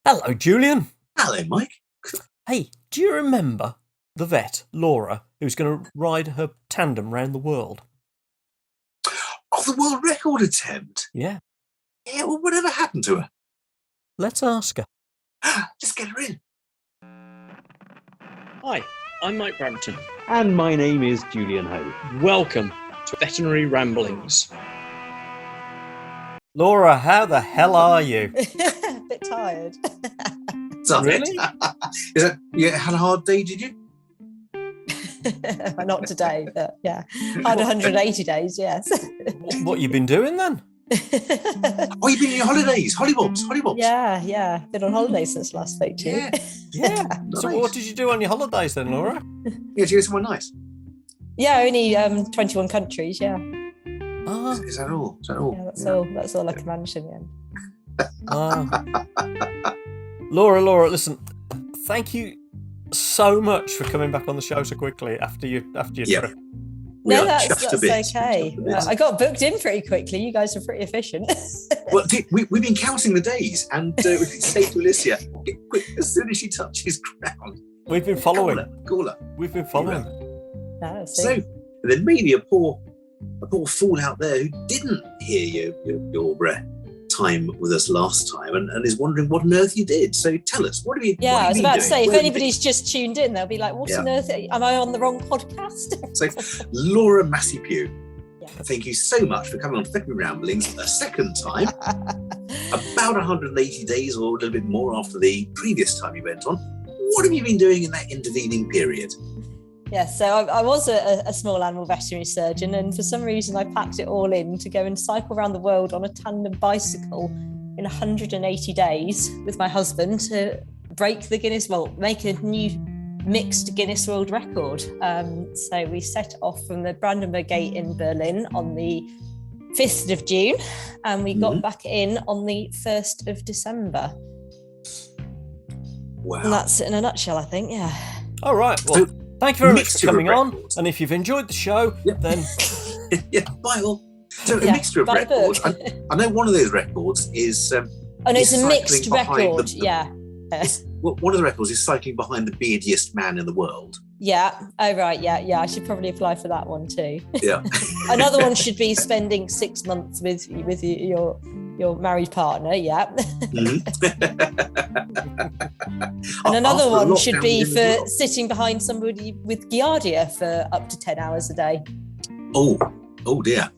Hello, Julian. Hello, Mike. Hey, do you remember the vet, Laura, who's going to ride her tandem round the world? Oh, the world record attempt. Yeah, Yeah, well, whatever happened to her? let's ask her. Let's get her in. Hi, I'm Mike Brampton. And my name is Julian Hoad. Welcome to Veterinary Ramblings. Laura, how the hell are you? A bit tired. Really? Is that you had a hard day? Did you? Not today, but yeah. I had 180 days, yes. What you been doing then? Oh, you've been on your holidays, hollybobs. Yeah. Been on holiday since last spoke to you. Yeah. So Nice. what did you do on your holidays then, Laura? Yeah, did you go somewhere nice? Yeah, only 21 countries, yeah. Ah, Is that all? Yeah, that's all I can manage in the end. Laura, listen, thank you so much for coming back on the show so quickly after your Yeah. trip. We No, are that's chuffed a bit. okay. Chuffed a bit. I got booked in pretty quickly. You guys were pretty efficient. Well, we've been counting the days, and we say to Alicia, get quick as soon as she touches ground. We've been following. Call her. We've been following. No, So there may be a poor fool out there who didn't hear your time with us last time and is wondering what on earth you did. So tell us, what have you? yeah, what have I was you about been to doing? say, if Where have you anybody's just tuned in, they'll be like, what on Yeah. earth? Am I on the wrong podcast? been? So Laura Massey-Pugh, Yeah. thank you so much for coming on Veterinary Ramblings a second time. About 180 days or a little bit more after the previous time you went on. What have you been doing in that intervening period? Yeah, so I was a small animal veterinary surgeon, and for some reason I packed it all in to go and cycle around the world on a tandem bicycle in 180 days with my husband to break the make a new mixed Guinness World Record. So we set off from the Brandenburg Gate in Berlin on the 5th of June, and we got back in on the 1st of December. Wow. And that's it in a nutshell, I think, yeah. All right. Well, thank you very much for mixture of coming on. records. And if you've enjoyed the show, Yep. then Yeah, bye all. So a Yeah, mixture of buy the records. book. I know one of those records is Oh no, it's He's a mixed cycling behind record, the- yeah. well, one of the records is cycling behind the beardiest man in the world. Yeah. Oh right. Yeah. I should probably apply for that one too. Yeah. Another one should be spending 6 months with your married partner. Yeah. And another After one should lockdown be in the for world. sitting behind somebody with Giardia for up to 10 hours a day. Oh dear.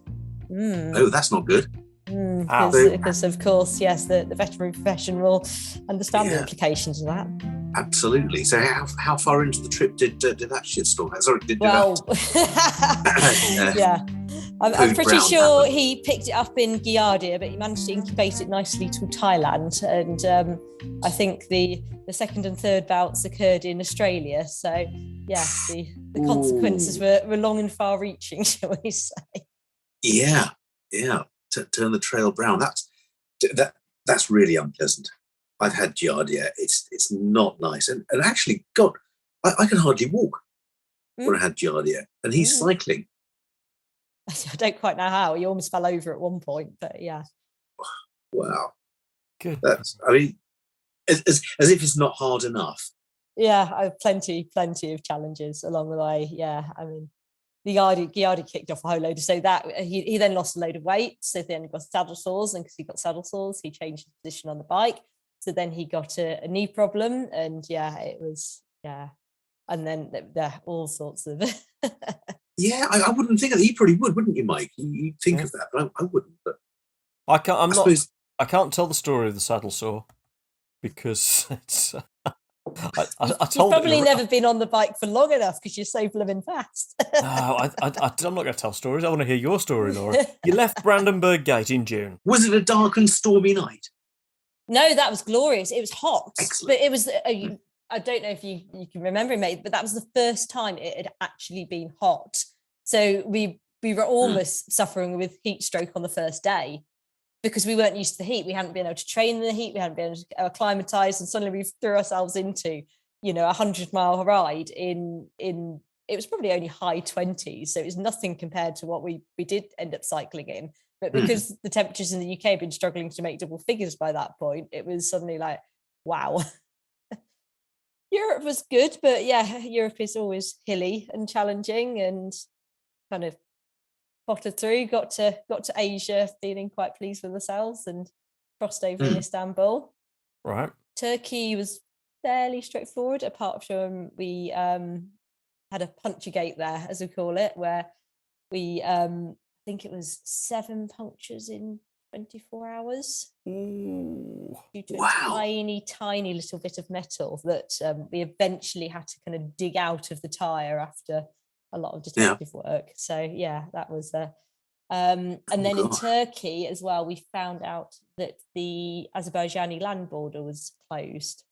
Mm. Oh, that's not good. Ow. Because of course, yes, the veterinary profession will understand the Yeah. implications of that. Absolutely. So how far into the trip did that shitstorm? Sorry, did Well, that? yeah. I'm Hoad pretty Brown sure happened. he picked it up in Giardia, but he managed to incubate it nicely to Thailand. And I think the second and third bouts occurred in Australia. So, yeah, the consequences were long and far reaching, shall we say. Yeah. Turn the trail brown. That's really unpleasant. I've had giardia. It's not nice. And actually, God, I can hardly walk when I had giardia. And he's cycling. I don't quite know how. He almost fell over at one point, but yeah. Wow. good. I mean, as if it's not hard enough. Yeah, I have plenty of challenges along the way. Yeah, I mean, the Giardia kicked off a whole load. So that he then lost a load of weight. So then he got saddle sores, and because he got saddle sores, he changed his position on the bike. So then he got a knee problem, and and then there all sorts of. Yeah, I wouldn't think of that. You probably would, wouldn't you, Mike? You'd think of that, but I wouldn't. But I can't. I suppose I can't tell the story of the saddle sore because it's. I told You've probably it, never been on the bike for long enough because you're so blooming fast. No, I'm not going to tell stories. I want to hear your story, Laura. You left Brandenburg Gate in June. was it a dark and stormy night? No, that was glorious. It was hot, Excellent. but it was. I don't know if you can remember, mate, but that was the first time it had actually been hot. So we were almost suffering with heat stroke on the first day because we weren't used to the heat. We hadn't been able to train in the heat. We hadn't been able to acclimatise, and suddenly we threw ourselves into, a 100-mile ride in. It was probably only high 20s, so it was nothing compared to what we did end up cycling in. But because the temperatures in the UK had been struggling to make double figures by that point, it was suddenly like, wow. Europe was good, but yeah, Europe is always hilly and challenging, and kind of potted through. Got to Asia, feeling quite pleased with ourselves, and crossed over in Istanbul. Right. Turkey was fairly straightforward, apart from we had a puncture gate there, as we call it, where we I think it was 7 punctures in 24 hours. Ooh. Due to Wow. a tiny little bit of metal that we eventually had to kind of dig out of the tire after a lot of detective work. So yeah, that was and then in Turkey as well, we found out that the Azerbaijani land border was closed.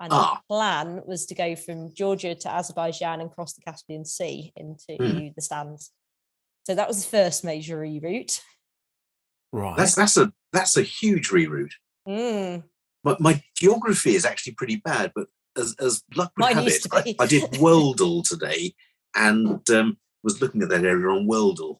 And the plan was to go from Georgia to Azerbaijan and cross the Caspian Sea into the stands. So that was the first major reroute. Right. That's a huge reroute. My geography is actually pretty bad, but as luck would have it, I did Wordle today, and was looking at that area on Wordle,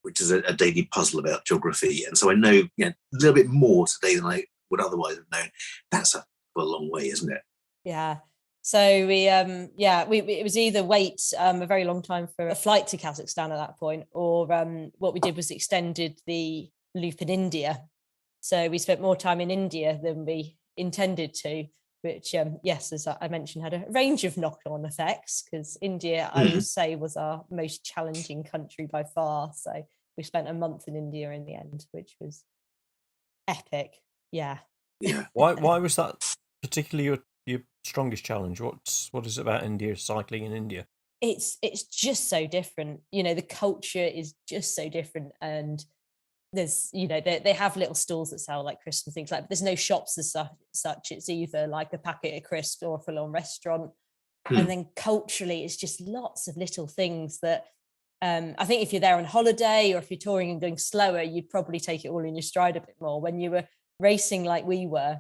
which is a daily puzzle about geography, and so I know a little bit more today than I would otherwise have known. That's a long way, isn't it? Yeah. So we it was either wait a very long time for a flight to Kazakhstan at that point, or what we did was extended the loop in India. So we spent more time in India than we intended to, which yes, as I mentioned, had a range of knock-on effects, because India, I would say, was our most challenging country by far. So we spent a month in India in the end, which was epic. Yeah. Why was that particularly your strongest challenge? What is it about India, cycling in India? It's just so different. The culture is just so different, and there's they have little stalls that sell like crisps and things like that, but there's no shops as such. It's either like a packet of crisps or a full-on restaurant. And then culturally, it's just lots of little things that I think if you're there on holiday, or if you're touring and going slower, you'd probably take it all in your stride a bit more. When you were racing like we were,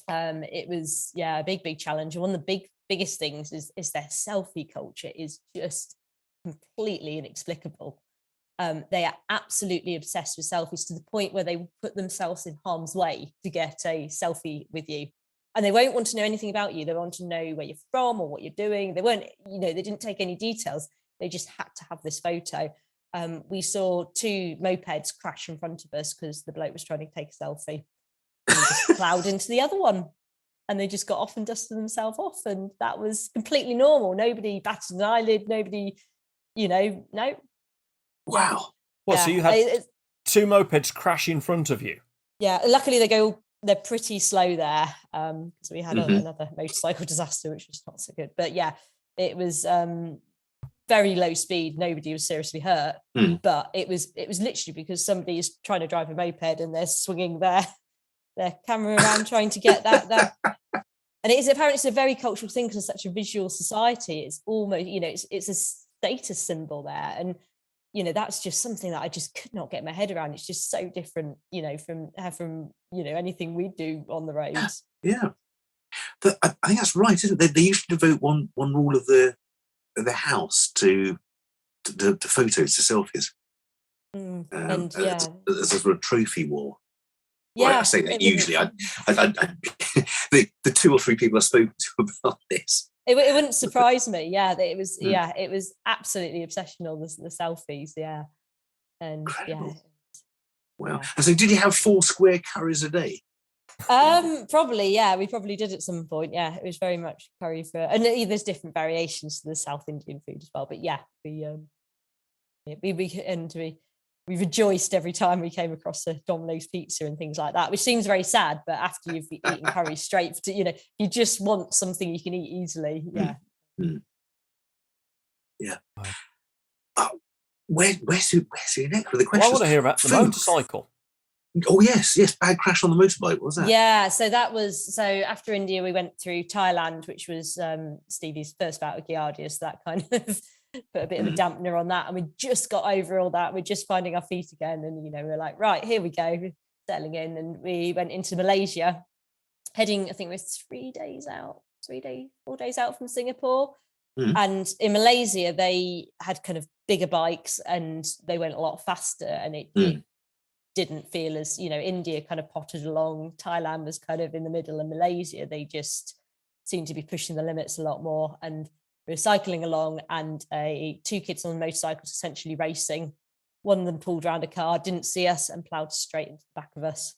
it was a big challenge. And one of the biggest things is their selfie culture is just completely inexplicable. They are absolutely obsessed with selfies, to the point where they put themselves in harm's way to get a selfie with you, and they won't want to know anything about you. They want to know where you're from or what you're doing. They weren't, they didn't take any details. They just had to have this photo. We saw 2 mopeds crash in front of us because the bloke was trying to take a selfie, and he just plowed into the other one, and they just got off and dusted themselves off, and that was completely normal. Nobody batted an eyelid. Nobody, no. Wow. Well, so you had 2 mopeds crash in front of you. Yeah, luckily they're pretty slow there, because we had another motorcycle disaster, which was not so good. But yeah, it was very low speed. Nobody was seriously hurt, but it was literally because somebody is trying to drive a moped and they're swinging their camera around trying to get that. And apparently it's a very cultural thing, because it's such a visual society. It's almost, it's a status symbol there, and that's just something that I just could not get my head around. It's just so different, from anything we do on the roads. Yeah. I think that's right, isn't it? They used to devote one rule of the house to photos, to selfies. And as a sort of trophy war. Yeah, right, I say that usually. The 2 or 3 people I've spoken to about this. It wouldn't surprise me. Yeah, it was absolutely obsessional. The selfies, and incredible. Wow. And so, did you have 4 square curries a day? Probably, yeah. We probably did at some point. Yeah, it was very much curry for, and there's different variations to the South Indian food as well. But yeah, we rejoiced every time we came across a Domino's pizza and things like that, which seems very sad. But after you've eaten curry straight, you just want something you can eat easily. Yeah. Yeah. Where's your next with the questions? Well, I want to hear about the motorcycle. Oh yes, bad crash on the motorbike. What was that? Yeah, so after India we went through Thailand, which was Stevie's first bout of Giardia, so that kind of put a bit of a dampener on that, and we just got over all that. We're just finding our feet again, and we're like, right, here we go, settling in, and we went into Malaysia, heading, I think we're 4 days out from Singapore. And in Malaysia they had kind of bigger bikes and they went a lot faster, and it didn't feel as, India kind of potted along, Thailand was kind of in the middle, and Malaysia, they just seemed to be pushing the limits a lot more. And we were cycling along, and two kids on motorcycles essentially racing. One of them pulled around a car, didn't see us, and ploughed straight into the back of us.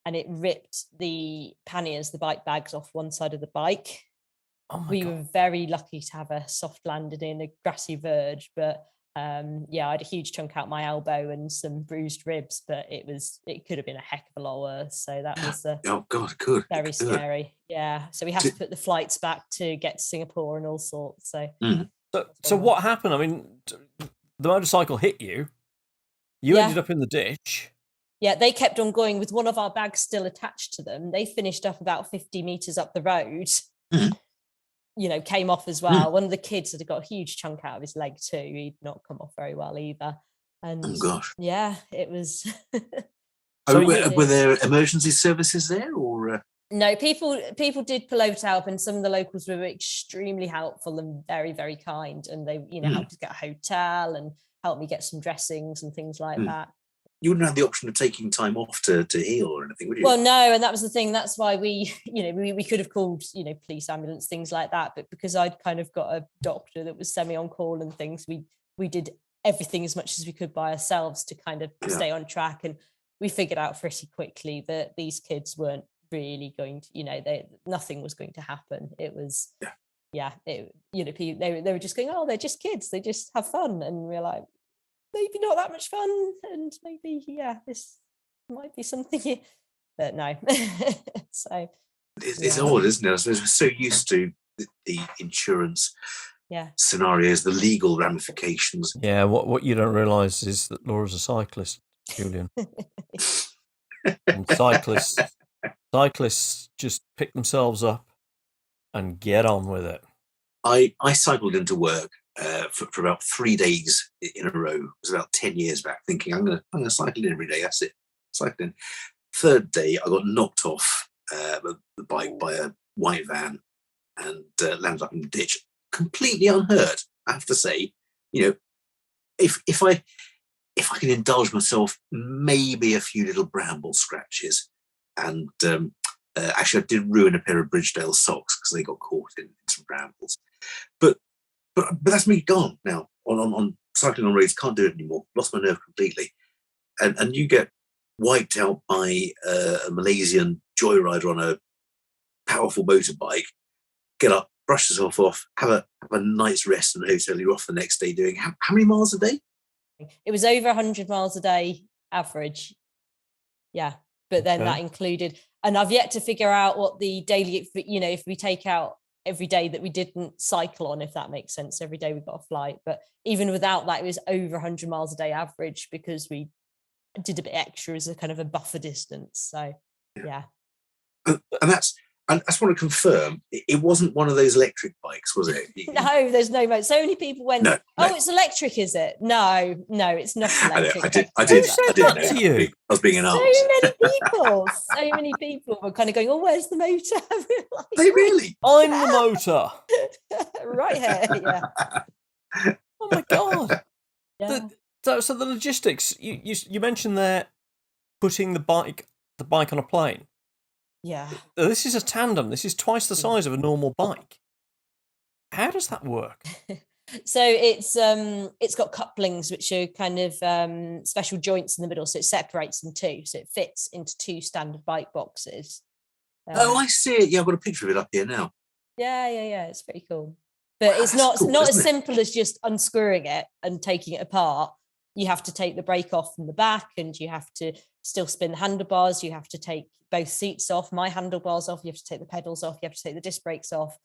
And it ripped the panniers, the bike bags, off one side of the bike. Oh my We God. were very lucky to have a soft landing in a grassy verge, but I had a huge chunk out my elbow and some bruised ribs, but it could have been a heck of a lot worse. So that was Oh God, good. very Good. scary. Yeah. So we had to put the flights back to get to Singapore and all sorts. So, So what happened? I mean, the motorcycle hit you. You ended up in the ditch. Yeah, they kept on going with one of our bags still attached to them. They finished up about 50 meters up the road. Came off as well. One of the kids had got a huge chunk out of his leg too. He'd not come off very well either. And Oh gosh. yeah, it was. Were there emergency services there, or? No, people did pull over to help, and some of the locals were extremely helpful and very, very kind. And they, helped us get a hotel and helped me get some dressings and things like that. You wouldn't have the option of taking time off to heal or anything, would you? Well, no, and that was the thing. That's why we could have called, police, ambulance, things like that. But because I'd kind of got a doctor that was semi-on call and things, we did everything as much as we could by ourselves to kind of stay on track. And we figured out pretty quickly that these kids weren't really going to, nothing was going to happen. It was, they were just going, oh, they're just kids. They just have fun. And we're like, maybe not that much fun, and maybe this might be something here, but no. So it's odd, isn't it? We're so used to the insurance scenarios, the legal ramifications. Yeah, what you don't realise is that Laura's a cyclist, Julian. And cyclists just pick themselves up and get on with it. I cycled into work for about 3 days in a row. It was about 10 years back, thinking I'm gonna cycle in every day. That's it, cycling. Third day, I got knocked off the bike by a white van and landed up in the ditch, completely unhurt. I have to say, if I can indulge myself, maybe a few little bramble scratches, and actually I did ruin a pair of Bridgedale socks because they got caught in some brambles. But that's me gone now. On cycling on roads, can't do it anymore. Lost my nerve completely. And you get wiped out by a Malaysian joyrider on a powerful motorbike. Get up, brush yourself off, have a night's rest in the hotel. You're off the next day doing how many miles a day? It was over 100 miles a day average. Yeah, but then that included, and I've yet to figure out what the daily, if we take out every day that we didn't cycle on, if that makes sense. Every day we got a flight, but even without that, it was over 100 miles a day average because we did a bit extra as a kind of a buffer distance. So yeah. And I just want to confirm, it wasn't one of those electric bikes, was it? No, there's no motor. So many people went, no. It's electric, is it? No, it's not electric. I did that know. To you? I was being an arse. So many people were kind of going, oh, where's the motor? Like, They really? I'm the motor. Right here, yeah. Oh my God. Yeah. So the logistics, you mentioned there putting the bike on a plane. Yeah. This is a tandem. This is twice the size of a normal bike. How does that work? So it's got couplings, which are kind of special joints in the middle, so it separates in two, so it fits into two standard bike boxes. I see it. Yeah, I've got a picture of it up here now. Yeah. It's pretty cool, but it's not cool, as simple as just unscrewing it and taking it apart. You have to take the brake off from the back, and you have to still spin the handlebars. You have to take both seats off, my handlebars off. You have to take the pedals off. You have to take the disc brakes off.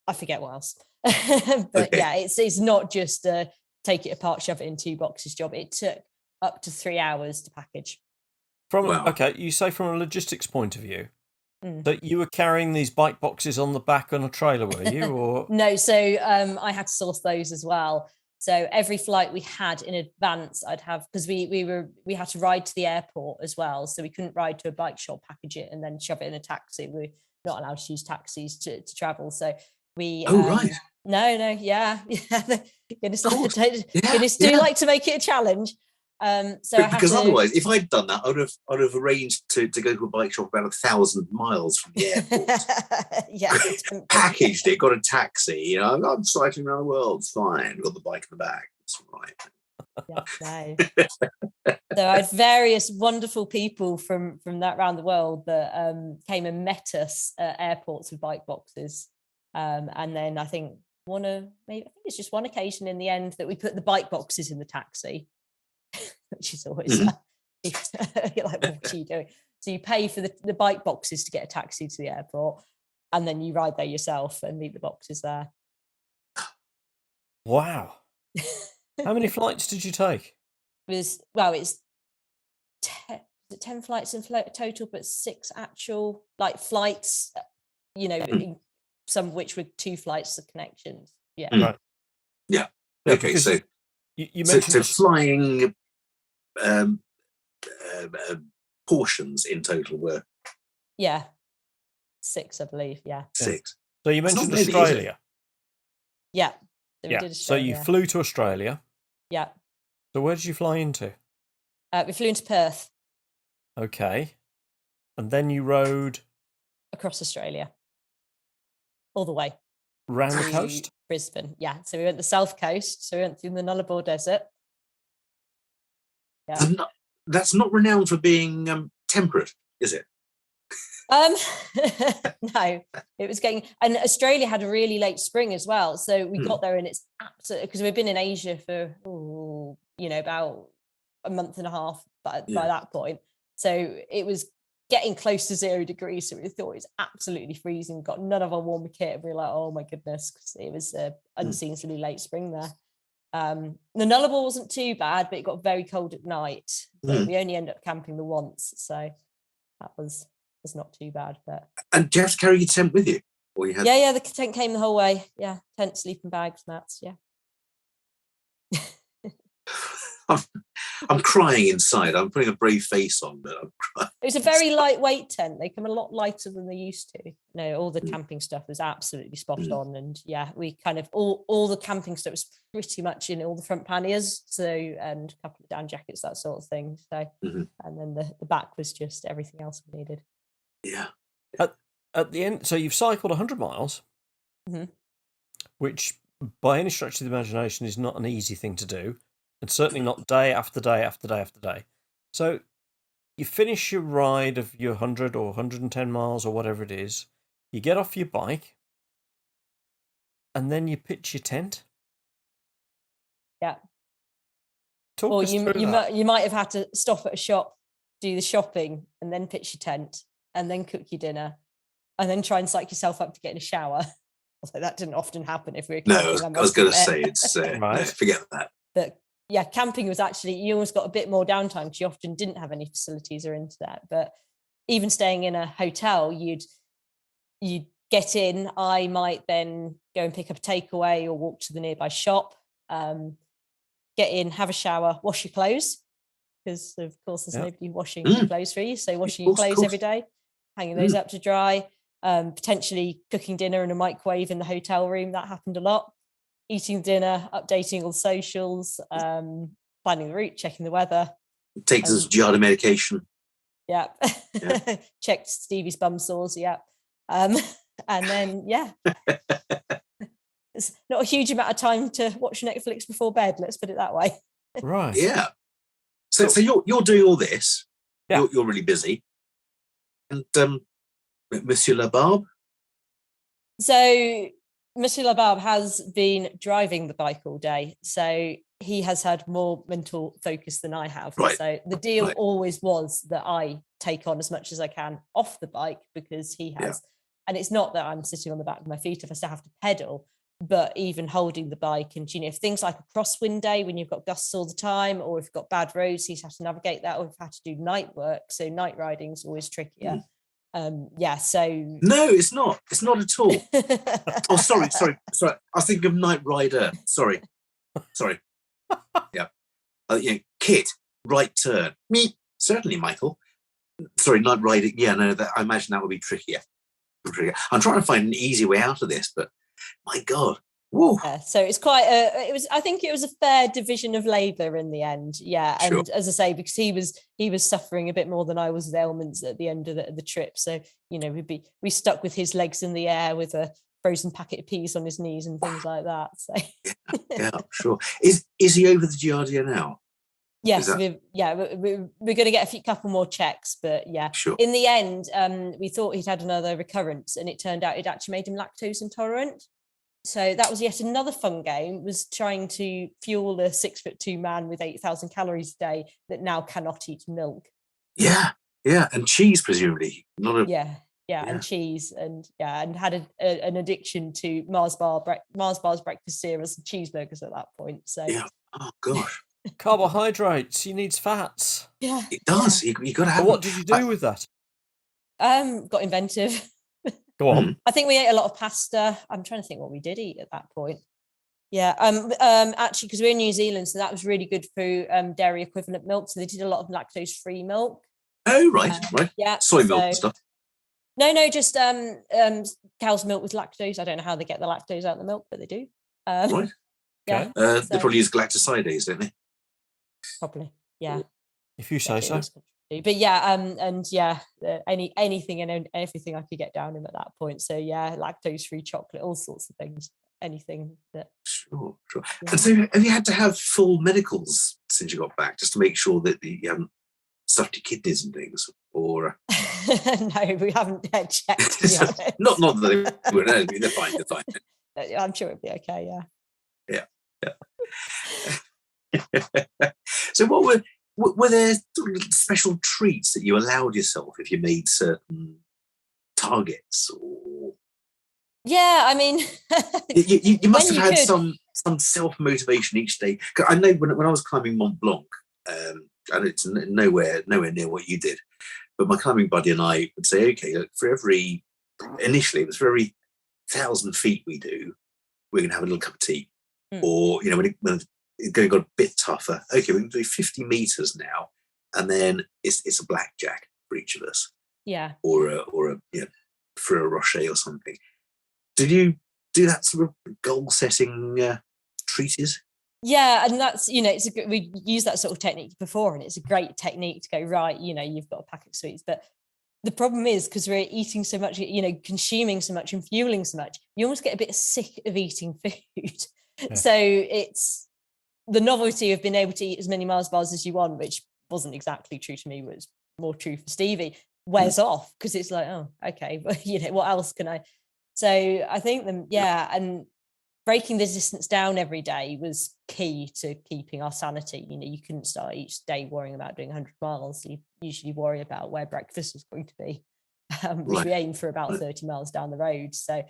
I forget what else. But yeah, it's not just a take it apart, shove it in two boxes job. It took up to 3 hours to package. Okay, you say from a logistics point of view that you were carrying these bike boxes on the back on a trailer, were you? Or No, so I had to source those as well. So every flight we had in advance, I'd have, because we had to ride to the airport as well. So we couldn't ride to a bike shop, package it, and then shove it in a taxi. We're not allowed to use taxis to travel. So we right. No, yeah. Goodness do like to make it a challenge. So I had because to, otherwise, if I'd done that, I'd have arranged to go to a bike shop about 1,000 miles from the airport. yeah, Packaged it, got a taxi. You know, I'm cycling around the world. It's fine. Got the bike in the back. It's all right. Yeah, no. So I had various wonderful people from that around the world that came and met us at airports with bike boxes, and then I think it's just one occasion in the end that we put the bike boxes in the taxi, which is always you're like, what are you doing? So you pay for the bike boxes to get a taxi to the airport, and then you ride there yourself and leave the boxes there. Wow. How many flights did you take? It's 10 flights in total, but 6 actual flights, some of which were 2 flights of connections. Yeah. Right. Yeah. Okay. So you mentioned flying portions in total were 6, I believe. Yeah. 6. So you mentioned many, is it? Australia. Yeah. So we did So you Australia. flew to Australia. Yeah. So where did you fly into? We flew into Perth. Okay. And then you rode across Australia, all the way round the to coast? Brisbane. Yeah. So we went the south coast. So we went through the Nullarbor Desert. Yeah. That's not renowned for being temperate, is it? No, it was and Australia had a really late spring as well. So we got there and it's absolutely, because we've been in Asia for, about a month and a half by that point. So it was getting close to 0 degrees. So we thought it was absolutely freezing. Got none of our warmer kit. And we were like, oh my goodness, because it was unseasonably late spring there. The Nullarbor wasn't too bad, but it got very cold at night. So we only ended up camping the once. So that was not too bad. But and do you have to carry your tent with you? Or you had... Yeah, the tent came the whole way. Yeah, tent, sleeping bags, mats. Yeah. I'm crying inside. I'm putting a brave face on, but I'm crying. It was a very lightweight tent. They come a lot lighter than they used to. No, all the camping stuff was absolutely spot on. And yeah, we kind of all the camping stuff was pretty much in all the front panniers. So, and a couple of down jackets, that sort of thing. So, and then the back was just everything else we needed. Yeah. At the end, so you've cycled 100 miles, which by any stretch of the imagination is not an easy thing to do. And certainly not day after day after day after day. So you finish your ride of your 100 or 110 miles or whatever it is. You get off your bike. And then you pitch your tent. Yeah. Talk us through that. You might have had to stop at a shop, do the shopping, and then pitch your tent, and then cook your dinner, and then try and psych yourself up to get in a shower. Although that didn't often happen if we were camping. No, I was going to say, it's no, forget that. But yeah, camping was actually, you almost got a bit more downtime because you often didn't have any facilities or internet. But even staying in a hotel, you'd get in. I might then go and pick up a takeaway or walk to the nearby shop, get in, have a shower, wash your clothes, because of course there's nobody washing your clothes for you. So washing your clothes every day, hanging those up to dry, potentially cooking dinner in a microwave in the hotel room. That happened a lot. Eating dinner, updating all the socials, planning the route, checking the weather. Takes us Giardia medication. Yeah. Checked Stevie's bum sores. Yeah. And then, it's not a huge amount of time to watch Netflix before bed. Let's put it that way. Right. Yeah. So you're doing all this. Yeah. You're really busy. And Monsieur Labarbe? So Monsieur Labarbe has been driving the bike all day, so he has had more mental focus than I have. Right. So the deal always was that I take on as much as I can off the bike because he has. And it's not that I'm sitting on the back of my feet if I still have to pedal, but even holding the bike and, if things like a crosswind day when you've got gusts all the time, or if you've got bad roads, he's had to navigate that, or if had to do night work. So night riding is always trickier. So no, it's not at all. Oh, sorry. I was thinking of Night Rider. Sorry. Yeah. Kit, right turn. Me, certainly, Michael. Sorry, Night Riding. Yeah, no, I imagine that would be trickier. I'm trying to find an easy way out of this, but my God, Whoa. So it's quite I think it was a fair division of labor in the end. Yeah. Sure. And as I say, because he was suffering a bit more than I was with ailments at the end of the trip. So, we stuck with his legs in the air with a frozen packet of peas on his knees and things like that. So Yeah, sure. Is he over the Giardia now? yes, we're going to get a couple more checks, but yeah. Sure. In the end, we thought he'd had another recurrence, and it turned out it actually made him lactose intolerant. So that was yet another fun game, was trying to fuel a 6'2" man with 8,000 calories a day that now cannot eat milk. Yeah, and cheese presumably. Yeah, and cheese, and had an addiction to Mars bars, breakfast cereals, and cheeseburgers at that point. So yeah, oh gosh. Carbohydrates. He needs fats. Yeah, it does. You got to have. But what did you do with that? Got inventive. Go on. I think we ate a lot of pasta. I'm trying to think what we did eat at that point. Yeah, actually, because we're in New Zealand, so that was really good for dairy equivalent milk. So they did a lot of lactose-free milk. Oh, right. Yeah, soy milk and stuff. No, just cow's milk with lactose. I don't know how they get the lactose out of the milk, but they do. Right. Yeah. They probably use galactosidase, don't they? Probably. Yeah. If you say so. But yeah, anything and everything I could get down him at that point. So yeah, lactose-free chocolate, all sorts of things, anything that. Sure. Yeah. And so, have you had to have full medicals since you got back, just to make sure that you haven't stuffed your kidneys and things, or? No, we haven't checked. not that they were. No, they're fine. They're fine. I'm sure it'll be okay. Yeah. So, what were there sort of special treats that you allowed yourself if you made certain targets, or? Yeah, I mean, you must have had some self-motivation each day. 'Cause I know when I was climbing Mont Blanc, and it's nowhere near what you did, but my climbing buddy and I would say, okay, look, initially it was for every 1,000 feet we do, we're going to have a little cup of tea. Or, when it got a bit tougher, okay, we're going to do 50 meters now, and then it's a blackjack for each of us. Yeah. Or a Ferrero Rocher or something. Did you do that sort of goal-setting treatise? Yeah, and that's, we used that sort of technique before, and it's a great technique to go, right, you've got a packet of sweets. But the problem is, because we're eating so much, consuming so much and fueling so much, you almost get a bit sick of eating food. Yeah. So it's the novelty of being able to eat as many Mars bars as you want, which wasn't exactly true to me, was more true for Stevie, wears off, because it's like, oh, okay, but what else can I? So I think and breaking the distance down every day was key to keeping our sanity. You couldn't start each day worrying about doing 100 miles. You usually worry about where breakfast was going to be, which we aimed for about 30 miles down the road. So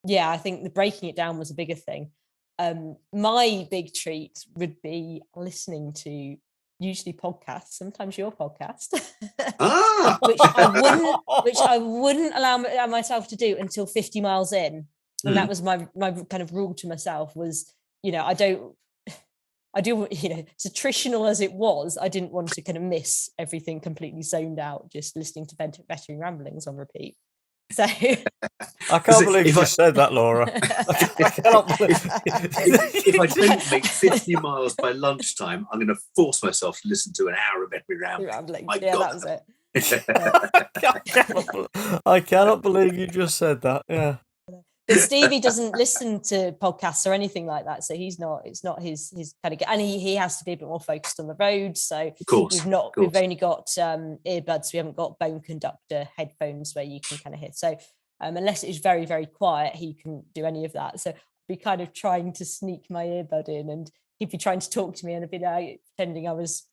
yeah, I think the breaking it down was a bigger thing. My big treat would be listening to usually podcasts, sometimes your podcast, which I wouldn't allow myself to do until 50 miles in. And that was my kind of rule to myself was, I do, as attritional as it was, I didn't want to kind of miss everything completely zoned out, just listening to Veterinary Ramblings on repeat. So I can't believe you just said that, Laura. I cannot believe if I don't make 50 miles by lunchtime, I'm going to force myself to listen to an hour of Veterinary Ramblings. That was it. I cannot believe you just said that. Yeah. But Stevie doesn't listen to podcasts or anything like that, so it's not his kind of, and he has to be a bit more focused on the road. So we've only got earbuds. We haven't got bone conductor headphones where you can kind of hear. So unless it's very, very quiet, he couldn't do any of that. So I'd be kind of trying to sneak my earbud in, and he'd be trying to talk to me, and I'd be pretending I was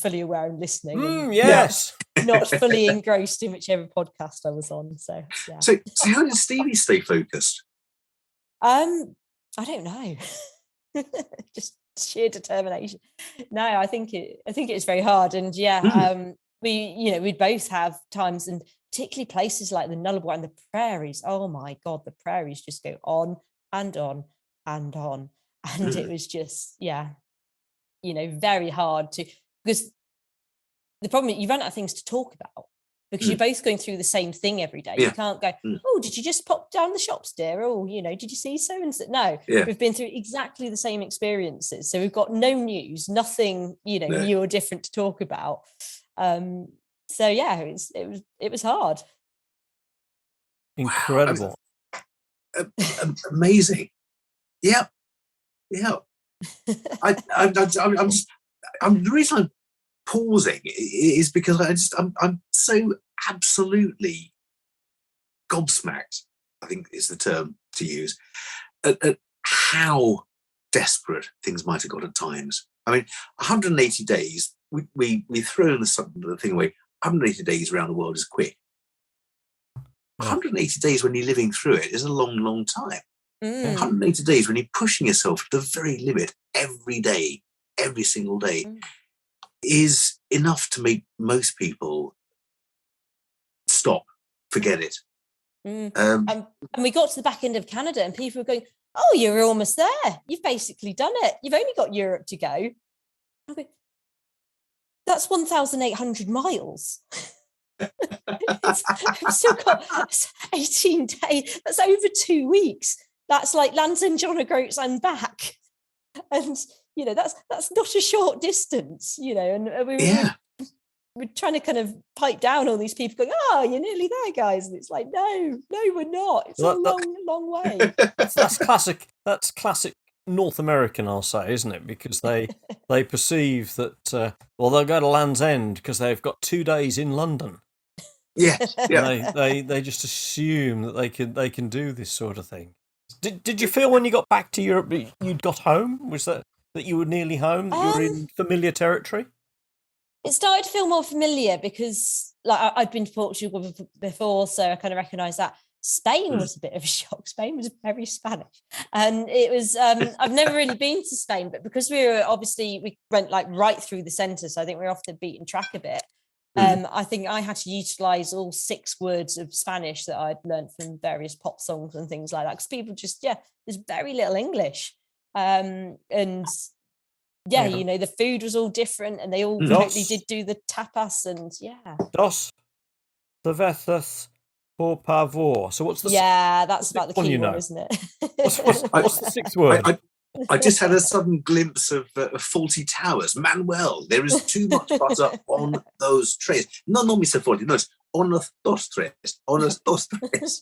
fully aware and listening. Yes. Not fully engrossed in whichever podcast I was on. So yeah. So how did Stevie stay focused? I don't know. Just sheer determination. No, I think it's very hard. And we'd both have times, and particularly places like the Nullarbor and the prairies. Oh my God, the prairies just go on and on and on. And it was just, very hard to, because the problem is you run out of things to talk about, because you're both going through the same thing every day. Yeah. You can't go, oh, did you just pop down the shops, dear? Oh, did you see so and so? No, we've been through exactly the same experiences. So we've got no news, nothing, new or different to talk about. So yeah, it was hard. Incredible. Wow. Amazing. Yeah. The reason I'm pausing is because I'm so absolutely gobsmacked, I think is the term to use, at how desperate things might have got at times. I mean, 180 days, we throw the thing away. 180 days around the world is quick. 180 days when you're living through it is a long, long time. 180 days when you're pushing yourself to the very limit every day, every single day, is enough to make most people stop, forget it. And we got to the back end of Canada and people were going, oh, you're almost there. You've basically done it. You've only got Europe to go. That's 1,800 miles. I've still got 18 days. That's over 2 weeks. That's like Lands John O'Groats and back. And, that's not a short distance, and we're trying to kind of pipe down all these people going, oh, you're nearly there, guys. And it's like, no, we're not. It's a long way. That's classic. That's classic North American, I'll say, isn't it? Because they perceive that, they'll go to Land's End because they've got 2 days in London. Yes. Yeah. They just assume that they can do this sort of thing. Did you feel when you got back to Europe you'd got home? Was that you were nearly home? That you were in familiar territory? It started to feel more familiar because, I'd been to Portugal before, so I kind of recognised that. Spain was a bit of a shock. Spain was very Spanish, and it was. I've never really been to Spain, but because we went right through the centre, so I think we're off the beaten track a bit. I think I had to utilise all 6 words of Spanish that I'd learnt from various pop songs and things like that. Because people there's very little English, and the food was all different, and they all totally did do the tapas, and Dos cervezas por favor. So what's the that's about the key one, isn't it? What's the 6th word? I just had a sudden glimpse of Faulty Towers. Manuel, there is too much butter on those trays. No, Mr. Faulty. No, it's on dos tres. On dos tres.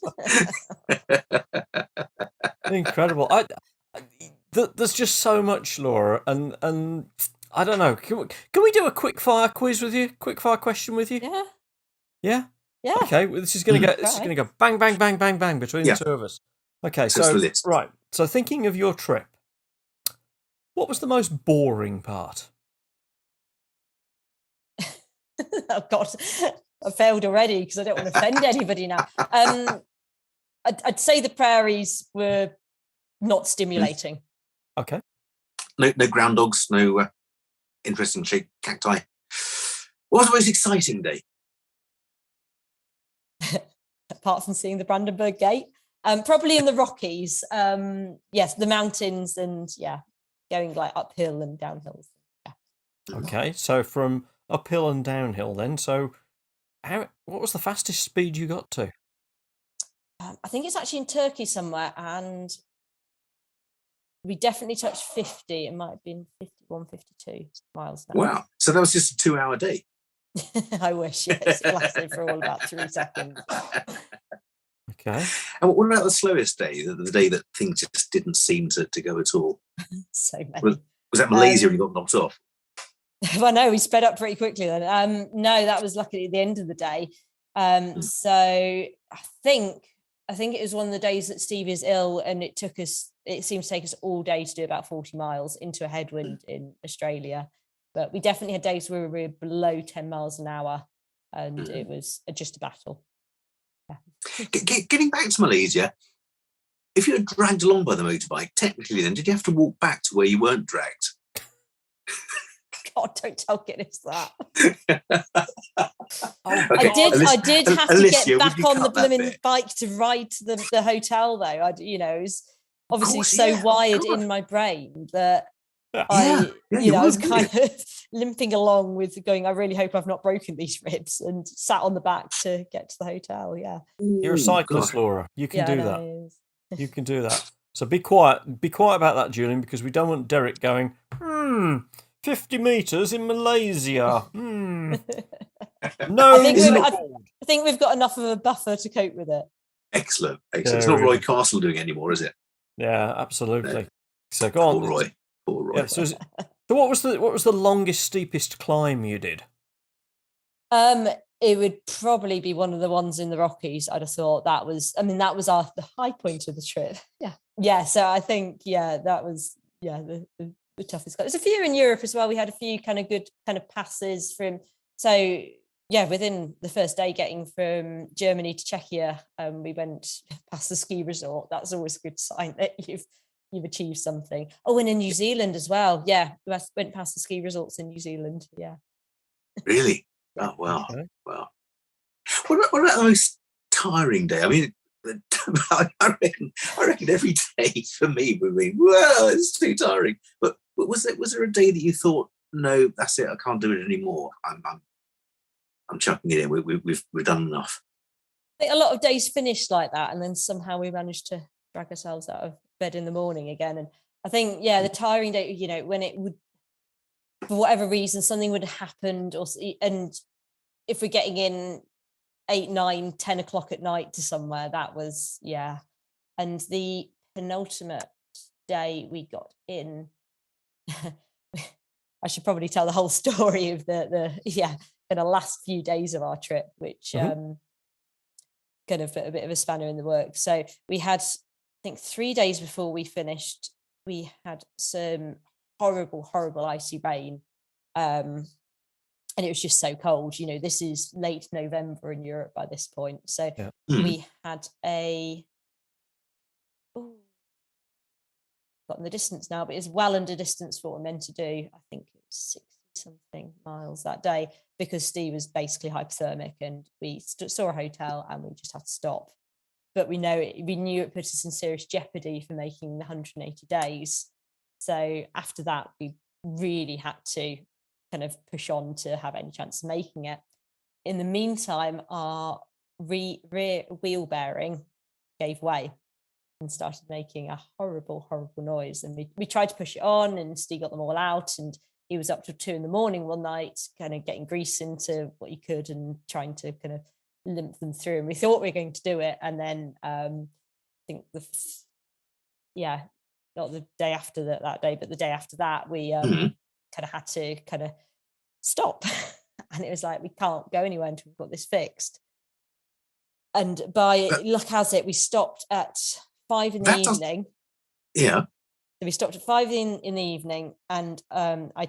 Incredible. There's just so much, Laura, and I don't know. Can we do a quick fire quiz with you? Quick fire question with you? Yeah. Yeah. Yeah. Okay. Well, this is going to go bang, bang, bang, bang, bang between the 2 of us. Okay. So right. So thinking of your trip, what was the most boring part? Oh God, I failed already because I don't want to offend anybody now. I'd say the prairies were not stimulating. Okay. No ground dogs, no interesting shaped cacti. What was the most exciting day? Apart from seeing the Brandenburg Gate, probably in the Rockies. Yes, the mountains and going uphill and downhill. Yeah. Okay, so from uphill and downhill then. So what was the fastest speed you got to? I think it's actually in Turkey somewhere, and we definitely touched 50. It might have been 51, 52 miles an hour. Wow. So that was just a 2-hour day. I wish, yes. It lasted for all about 3 seconds. Okay. And what about the slowest day, the day that things just didn't seem to go at all? So many. Was that Malaysia when you got knocked off? Well, no, we sped up pretty quickly then. No, that was luckily at the end of the day. So I think it was one of the days that Steve is ill, and it seems to take us all day to do about 40 miles into a headwind in Australia. But we definitely had days where we were below 10 miles an hour, and it was just a battle. Yeah. Getting back to Malaysia, if you were dragged along by the motorbike, technically then, did you have to walk back to where you weren't dragged? God, don't tell Guinness that. Okay. I did have to Alicia, get back on the blooming bit? bike to ride to the hotel, though. It was obviously wired in my brain that I was kind of limping along with going, I really hope I've not broken these ribs, and sat on the back to get to the hotel. Yeah. You're a Ooh, cyclist, gosh. Laura. You can Yeah, I do know, that. it is. You can do that. So be quiet. Be quiet about that, Julian, because we don't want Derek going, 50 metres in Malaysia. No. I think we've got enough of a buffer to cope with it. Excellent. It's not Very Roy good. Castle doing anymore, is it? Yeah, absolutely. No. So go on. Poor Roy. Poor Roy. Yeah, so what was the longest, steepest climb you did? It would probably be one of the ones in the Rockies. I'd have thought that was the high point of the trip. Yeah. So I think that was the toughest. There's a few in Europe as well. We had a few kind of good kind of passes from. So within the first day, getting from Germany to Czechia, we went past the ski resort. That's always a good sign that you've achieved something. Oh, and in New Zealand as well. Yeah, we went past the ski resorts in New Zealand. Yeah. Really? Yeah. Oh, wow. Okay. Wow. What about the most tiring day? I mean, I reckon every day for me would be, well, it's too tiring. But was there a day that you thought, no, that's it, I can't do it anymore. I'm chucking it in. We've done enough. I think a lot of days finished like that, and then somehow we managed to drag ourselves out of bed in the morning again. And I think, the tiring day, when it would, for whatever reason, something would have happened, and if we're getting in 8, 9, 10 o'clock at night to somewhere, that was, And the penultimate day we got in, I should probably tell the whole story of the kind of last few days of our trip, which kind of put a bit of a spanner in the works. So we had, I think 3 days before we finished, we had some horrible icy rain. And it was just so cold. This is late November in Europe by this point. So we had gotten the distance now, but it's well under distance for what we're meant to do. I think it was 60-something miles that day, because Steve was basically hypothermic, and we saw a hotel and we just had to stop. But we knew it put us in serious jeopardy for making the 180 days. So after that, we really had to kind of push on to have any chance of making it. In the meantime, our rear wheel bearing gave way and started making a horrible noise. And we tried to push it on, and Steve got them all out, and he was up till 2 a.m. one night, kind of getting grease into what he could and trying to kind of limp them through. And we thought we were going to do it. And then I think not the day after that day, but the day after that, we kind of had to kind of stop. And it was like, we can't go anywhere until we've got this fixed. And by luck has it, we stopped at 5 in the evening. Yeah. So we stopped at 5 in the evening, and I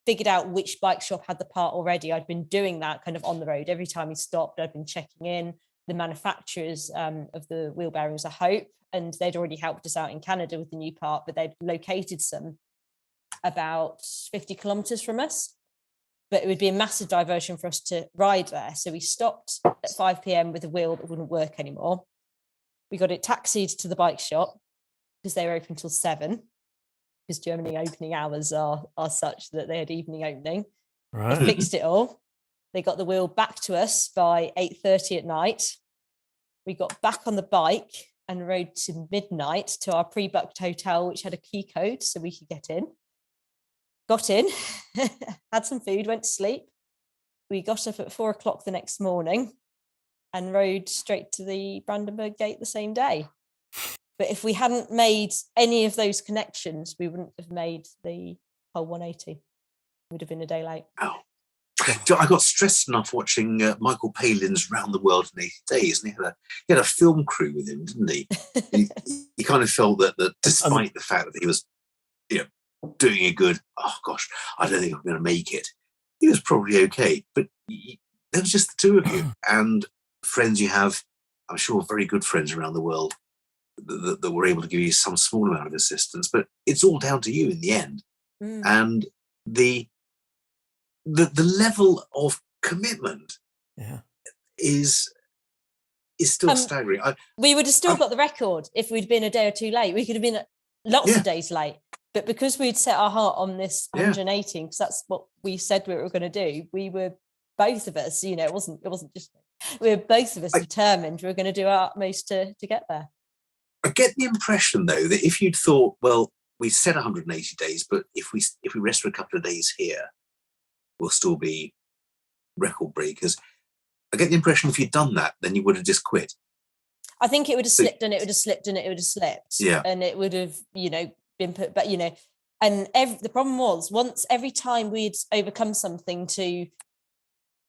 figured out which bike shop had the part already. I'd been doing that kind of on the road. Every time we stopped, I'd been checking in. The manufacturers of the wheel bearings are Hoad, and they'd already helped us out in Canada with the new part, but they'd located some about 50 kilometers from us. But it would be a massive diversion for us to ride there. So we stopped at 5 p.m. with a wheel that wouldn't work anymore. We got it taxied to the bike shop, because they were open till 7, because Germany opening hours are such that they had evening opening. Right. They fixed it all. They got the wheel back to us by 8:30 at night. We got back on the bike and rode to midnight to our pre-booked hotel, which had a key code so we could get in. Got in, had some food, went to sleep. We got up at 4 o'clock the next morning and rode straight to the Brandenburg Gate the same day. But if we hadn't made any of those connections, we wouldn't have made the whole 180. It would have been a day late. Oh. I got stressed enough watching Michael Palin's Round the World in 80 Days, and he had a film crew with him, didn't he? he kind of felt that despite the fact that he was doing a good, oh gosh, I don't think I'm going to make it, he was probably okay. But there was just the two of you, and friends you have, I'm sure, very good friends around the world that were able to give you some small amount of assistance. But it's all down to you in the end. And the level of commitment is still staggering. We would have still got the record if we'd been a day or two late. We could have been lots of days late. But because we'd set our heart on this 118, because that's what we said we were going to do, we were both of us, it wasn't just me. We were both of us determined we were going to do our utmost to get there. I get the impression, though, that if you'd thought, well, we said 180 days, but if we rest for a couple of days here, we'll still be record breakers. I get the impression if you'd done that, then you would have just quit. I think it would have slipped and it would have slipped and it would have slipped. Yeah. And it would have, been put, but, and the problem was every time we'd overcome something to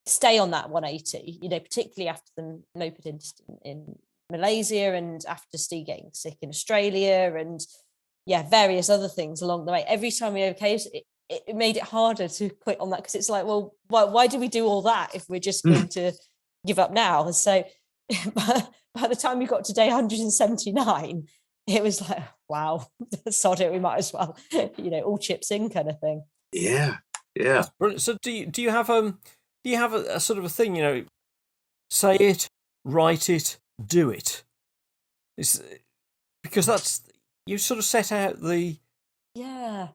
stay on that 180, particularly after the moped incident in Malaysia and after Steve getting sick in Australia and various other things along the way, every time we overcame it made it harder to quit on that, because it's like, well, why do we do all that if we're just going to give up now? So by the time we got to day 179, it was like, wow, sod it, we might as well, all chips in kind of thing. Yeah. So do you have a sort of a thing, say it, write it, do it? It's because that's, you sort of set out the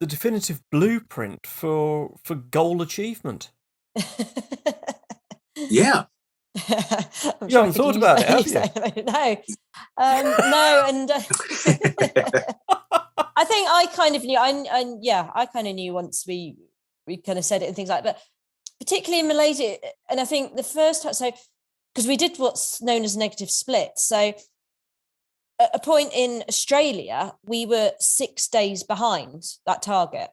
definitive blueprint for goal achievement. Yeah. You haven't thought about it, have you? No. No, and I think I kind of knew. I kind of knew once we kind of said it and things like that. But particularly in Malaysia, and I think the first time, so because we did what's known as negative split. So at a point in Australia, we were 6 days behind that target.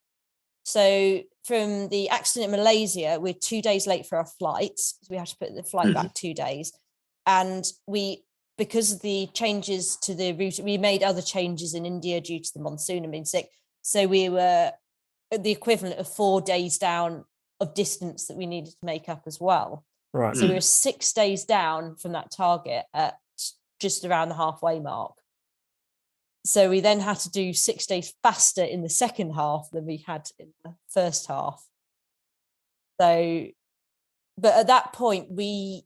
So from the accident in Malaysia, we're 2 days late for our flights. So we had to put the flight back 2 days. And because of the changes to the route, we made other changes in India due to the monsoon and being sick. So we were at the equivalent of 4 days down of distance that we needed to make up as well. Right. So we were 6 days down from that target at just around the halfway mark. So we then had to do 6 days faster in the second half than we had in the first half. So, but at that point, we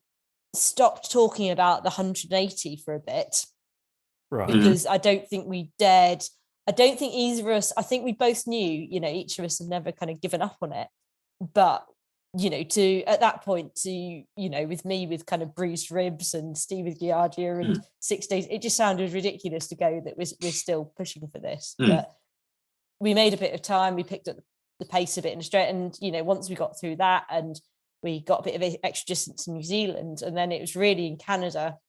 stopped talking about the 180 for a bit. Right. Because I don't think we dared. I don't think either of us, I think we both knew, each of us had never kind of given up on it. But, at that point, with me with kind of bruised ribs and Steve with Giardia and 6 days, it just sounded ridiculous to go that we're still pushing for this. But we made a bit of time, we picked up the pace a bit in Australia, and, once we got through that and we got a bit of extra distance in New Zealand, and then it was really in Canada,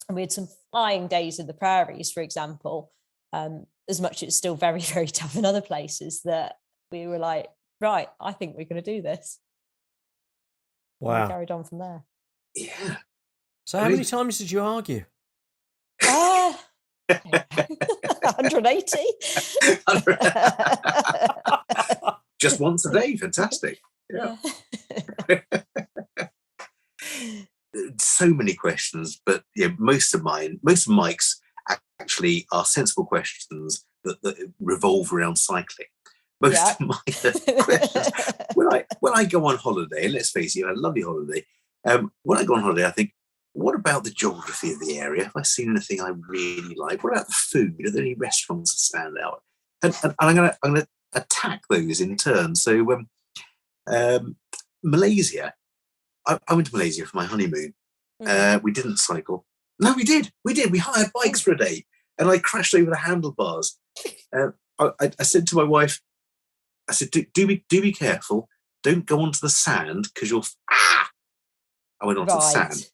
and we had some flying days in the prairies, for example, as much as it's still very, very tough in other places, that we were like, right, I think we're going to do this. Wow. And we carried on from there. Yeah. So how many times did you argue? 180. Just once a day. Fantastic. Yeah. So many questions, but most of Mike's actually are sensible questions that revolve around cycling. Most of my questions, when I go on holiday, and let's face it, I had a lovely holiday. When I go on holiday, I think, what about the geography of the area? Have I seen anything I really like? What about the food? Are there any restaurants that stand out? And I'm going to attack those in turn. So Malaysia, I went to Malaysia for my honeymoon. We didn't cycle. No, we did. We hired bikes for a day, and I crashed over the handlebars. I said to my wife, I said, do be careful. Don't go onto the sand because you'll... I went onto the sand.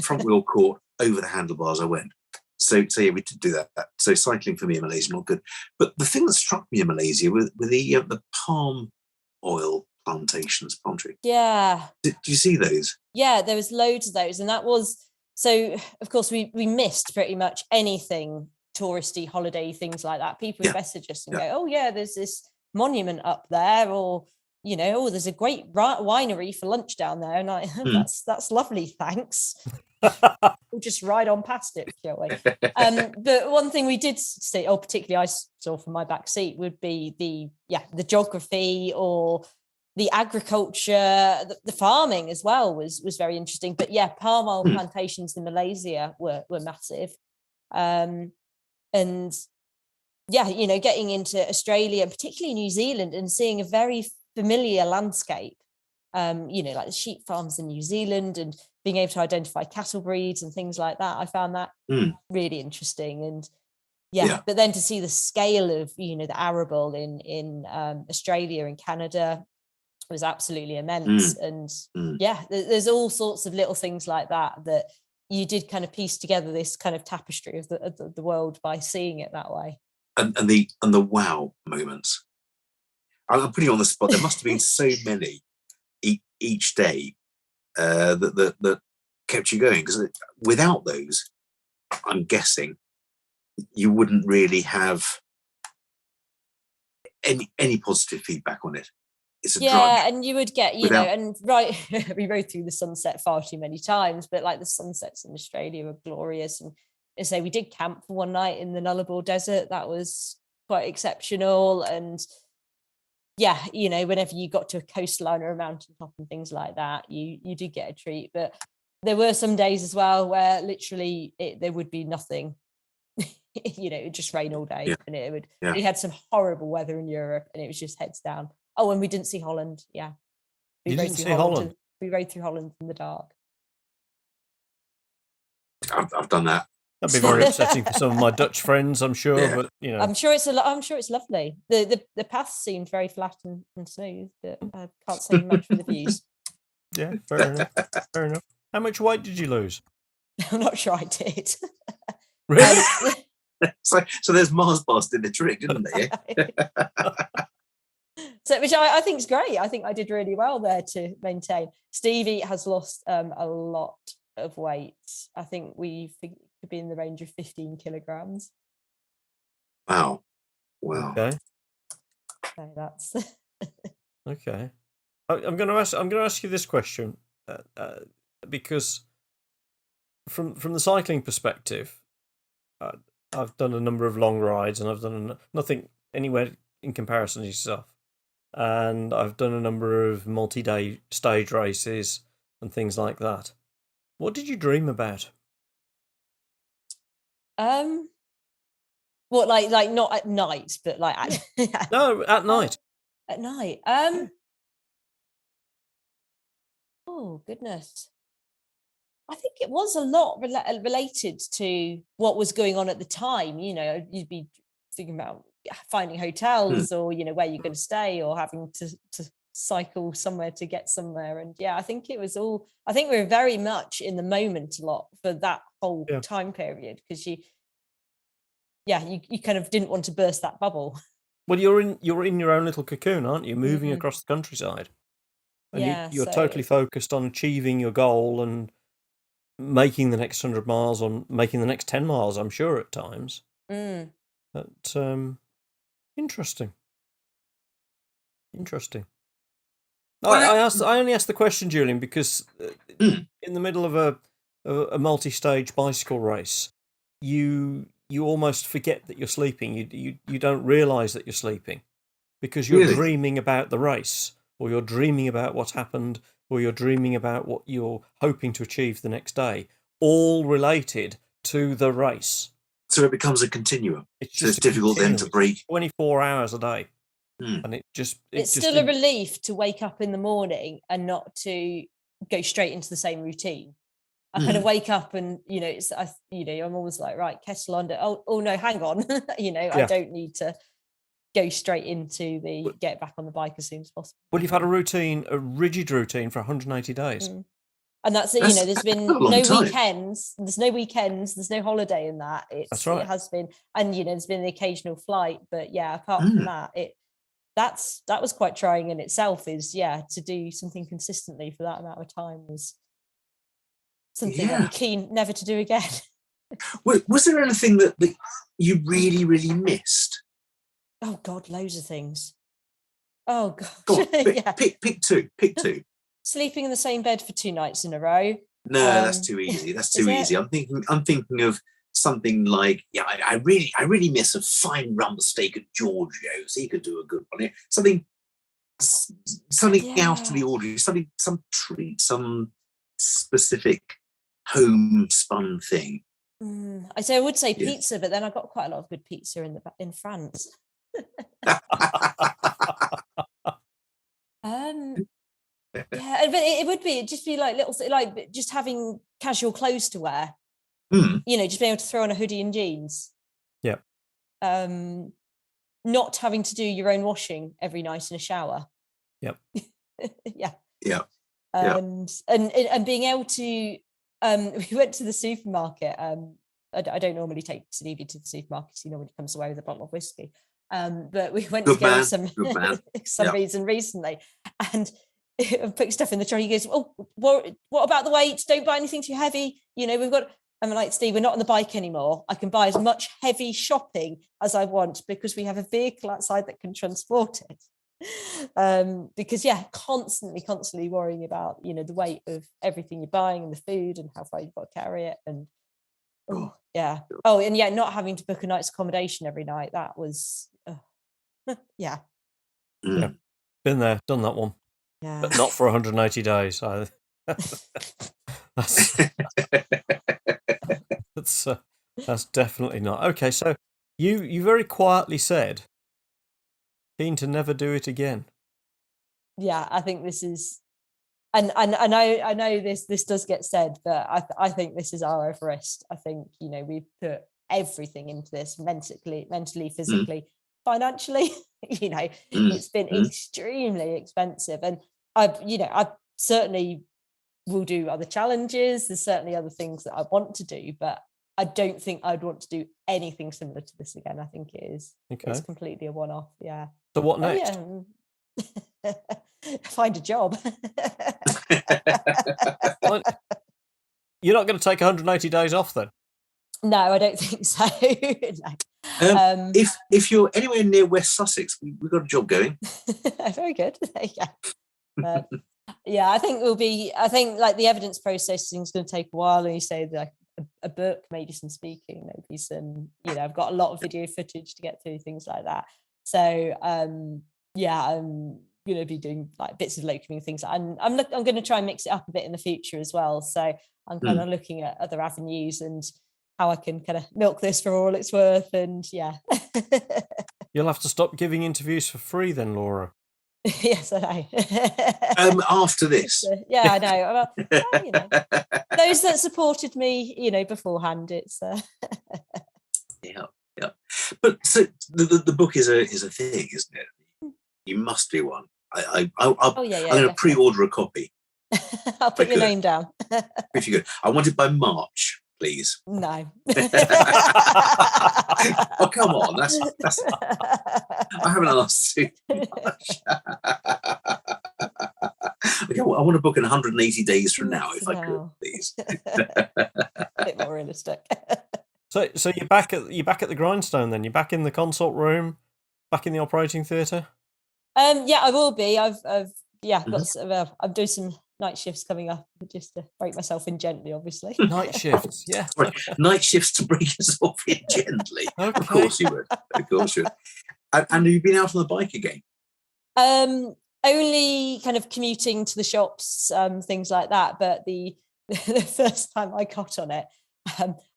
Front wheel caught, over the handlebars I went. So yeah, we did do that. So cycling for me in Malaysia, not good. But the thing that struck me in Malaysia were the palm oil plantations, palm tree. Yeah. Did you see those? Yeah, there was loads of those. And that was... So, of course, we missed pretty much anything touristy, holiday, things like that. People would message us and go, oh, yeah, there's this monument up there, or there's a great winery for lunch down there, and that's lovely, thanks. We'll just ride on past it, shall we? But one thing we did see, particularly I saw from my back seat, would be the geography, or the agriculture, the farming as well was very interesting. But palm oil plantations in Malaysia were massive, and yeah, getting into Australia and particularly New Zealand and seeing a very familiar landscape, like the sheep farms in New Zealand and being able to identify cattle breeds and things like that. I found that really interesting. And but then to see the scale of, the arable in Australia and Canada was absolutely immense. And there's all sorts of little things like that you did kind of piece together this kind of tapestry of the world by seeing it that way. And the wow moments. I'm putting you on the spot. There must have been so many each day that kept you going, because without those, I'm guessing you wouldn't really have any positive feedback on it. It's a drudge. And you would get, and right, we rode through the sunset far too many times, but like the sunsets in Australia were glorious. And say we did camp for one night in the Nullarbor Desert. That was quite exceptional. And whenever you got to a coastline or a mountaintop and things like that, you did get a treat. But there were some days as well where literally there would be nothing. It would just rain all day, and it would. We had some horrible weather in Europe, and it was just heads down. Oh, and we didn't see Holland. Yeah, we didn't see Holland. We rode through Holland in the dark. I've done that. That'd be very upsetting for some of my Dutch friends, I'm sure. But I'm sure it's lovely. The path seemed very flat and smooth, but I can't say much for the views. Yeah, fair enough. Fair enough. How much weight did you lose? I'm not sure I did. Really? So there's Mars bars did the trick, didn't they? So, which I think is great. I think I did really well there to maintain. Stevie has lost a lot of weight. I think we think it could be in the range of 15 kilograms. Wow. Okay. So that's okay. I'm going to ask you this question because from the cycling perspective, I've done a number of long rides, and I've done nothing anywhere in comparison to yourself. And I've done a number of multi-day stage races and things like that. What did you dream about? What, like not at night, but like No, at night. At night. Oh goodness. I think it was a lot related to what was going on at the time. You'd be thinking about finding hotels or, where you're going to stay, or having to cycle somewhere to get somewhere. And I think it was all, I think we were very much in the moment a lot for that whole time period, because you kind of didn't want to burst that bubble. Well, you're in your own little cocoon, aren't you? Moving across the countryside. And you're totally focused on achieving your goal and making the next 100 miles, or making the next 10 miles, I'm sure, at times. But interesting. I only asked the question, Julian, because in the middle of a multi-stage bicycle race, you almost forget that you're sleeping. You don't realise that you're sleeping, because you're dreaming about the race, or you're dreaming about what happened, or you're dreaming about what you're hoping to achieve the next day, all related to the race. So it becomes a continuum. It's difficult then to break. 24 hours a day. And it's still a relief to wake up in the morning and not to go straight into the same routine. I kind of wake up and, I'm always like, right, kettle on. Oh no, hang on. I don't need to go straight into get back on the bike as soon as possible. Well, you've had a rigid routine for 180 days. And that's it. There's been no weekends. There's no weekends. There's no holiday in that. That's right. It has been, and there's been the occasional flight, but apart from that, that was quite trying in itself. Is to do something consistently for that amount of time was something I'm keen never to do again. Was there anything that you really, really missed? Oh God, loads of things. Oh God. Go on, pick two. Sleeping in the same bed for 2 nights in a row. No, that's too easy. That's too easy. I'm thinking of something like, I really miss a fine rump steak at Giorgio's. He could do a good one. Something out of the ordinary. Some treat, some specific homespun thing. I say I would say Yeah. pizza, but then I got quite a lot of good pizza in France. Yeah, but it would be just be like little like just having casual clothes to wear. You know, just being able to throw on a hoodie and jeans. Yeah. Not having to do your own washing every night in a shower. Yep. Yeah. Yeah. And being able to we went to the supermarket. I don't normally take Stevie to the supermarket. He normally comes away with a bottle of whiskey. But we went Good to go man, with good man. some reason recently, and put stuff in the trolley. He goes, "Oh, what about the weight? Don't buy anything too heavy. You know, we've got." I'm like, Steve, we're not on the bike anymore. I can buy as much heavy shopping as I want because we have a vehicle outside that can transport it. Because constantly worrying about, you know, the weight of everything you're buying and the food and how far you've got to carry it. And not having to book a night's accommodation every night. That was, yeah. Yeah. Been there, done that one. Yeah. But not for 180 days. That's definitely not. Okay, so you very quietly said, keen to never do it again. Yeah, I think this is, and I know this does get said, but I think this is our Everest. I think, you know, we've put everything into this mentally, physically, financially. You know, it's been extremely expensive, and I certainly will do other challenges. There's certainly other things that I want to do, but I don't think I'd want to do anything similar to this again. I think it's completely a one-off. Yeah. So what next? Find a job. You're not going to take 180 days off then? No, I don't think so. No. If you're anywhere near West Sussex, we've got a job going. Very good. Yeah. Yeah, I think like the evidence processing is going to take a while, and you say like a book, maybe some speaking, maybe some, you know, I've got a lot of video footage to get through, things like that. So I'm going to be doing like bits of locoming and things. I'm going to try and mix it up a bit in the future as well. So I'm kind of looking at other avenues and how I can kind of milk this for all it's worth. And yeah. You'll have to stop giving interviews for free then, Laura. Yes, I know. After this. Yeah, I know. Well, you know, those that supported me, you know, beforehand, it's Yeah. But so the book is a thing, isn't it? You must do one. I'm going to pre-order a copy. I'll put your name down. If you could. I want it by March, please. No. Oh, come on. That's I haven't asked too much. Okay, well, I want to book in 180 days from now, if I could, please. A bit more realistic. So you're back at the grindstone then? You're back in the consult room, back in the operating theatre? Yeah, I will be. I've got I'm doing some night shifts coming up just to break myself in gently, obviously. Night shifts, yeah. Right. Night shifts to break yourself in gently. Okay. Of course you would. Of course you would. And have you been out on the bike again? Only kind of commuting to the shops, things like that. But the first time I got on it,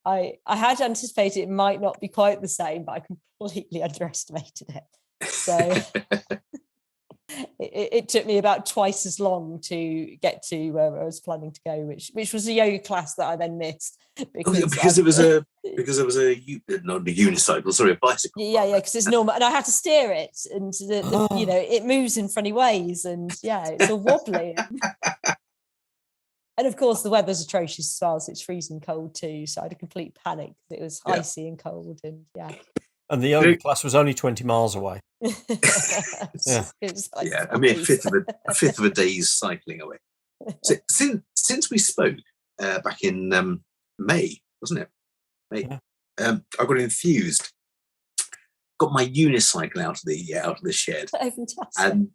I had anticipated it might not be quite the same, but I completely underestimated it. So it took me about twice as long to get to where I was planning to go, which was a yoga class that I then missed because it was a not a unicycle, sorry, a bicycle. Yeah, because it's normal, and I had to steer it, and you know, it moves in funny ways, and yeah, it's all wobbly. And of course, the weather's atrocious as well, so it's freezing cold too. So I had a complete panic because it was icy and cold, and yeah. And the yoga class was only 20 miles away. Yeah, I mean, a fifth of a day's cycling away. So since we spoke back in May, wasn't it? May. Yeah. I got enthused. Got my unicycle out of the shed and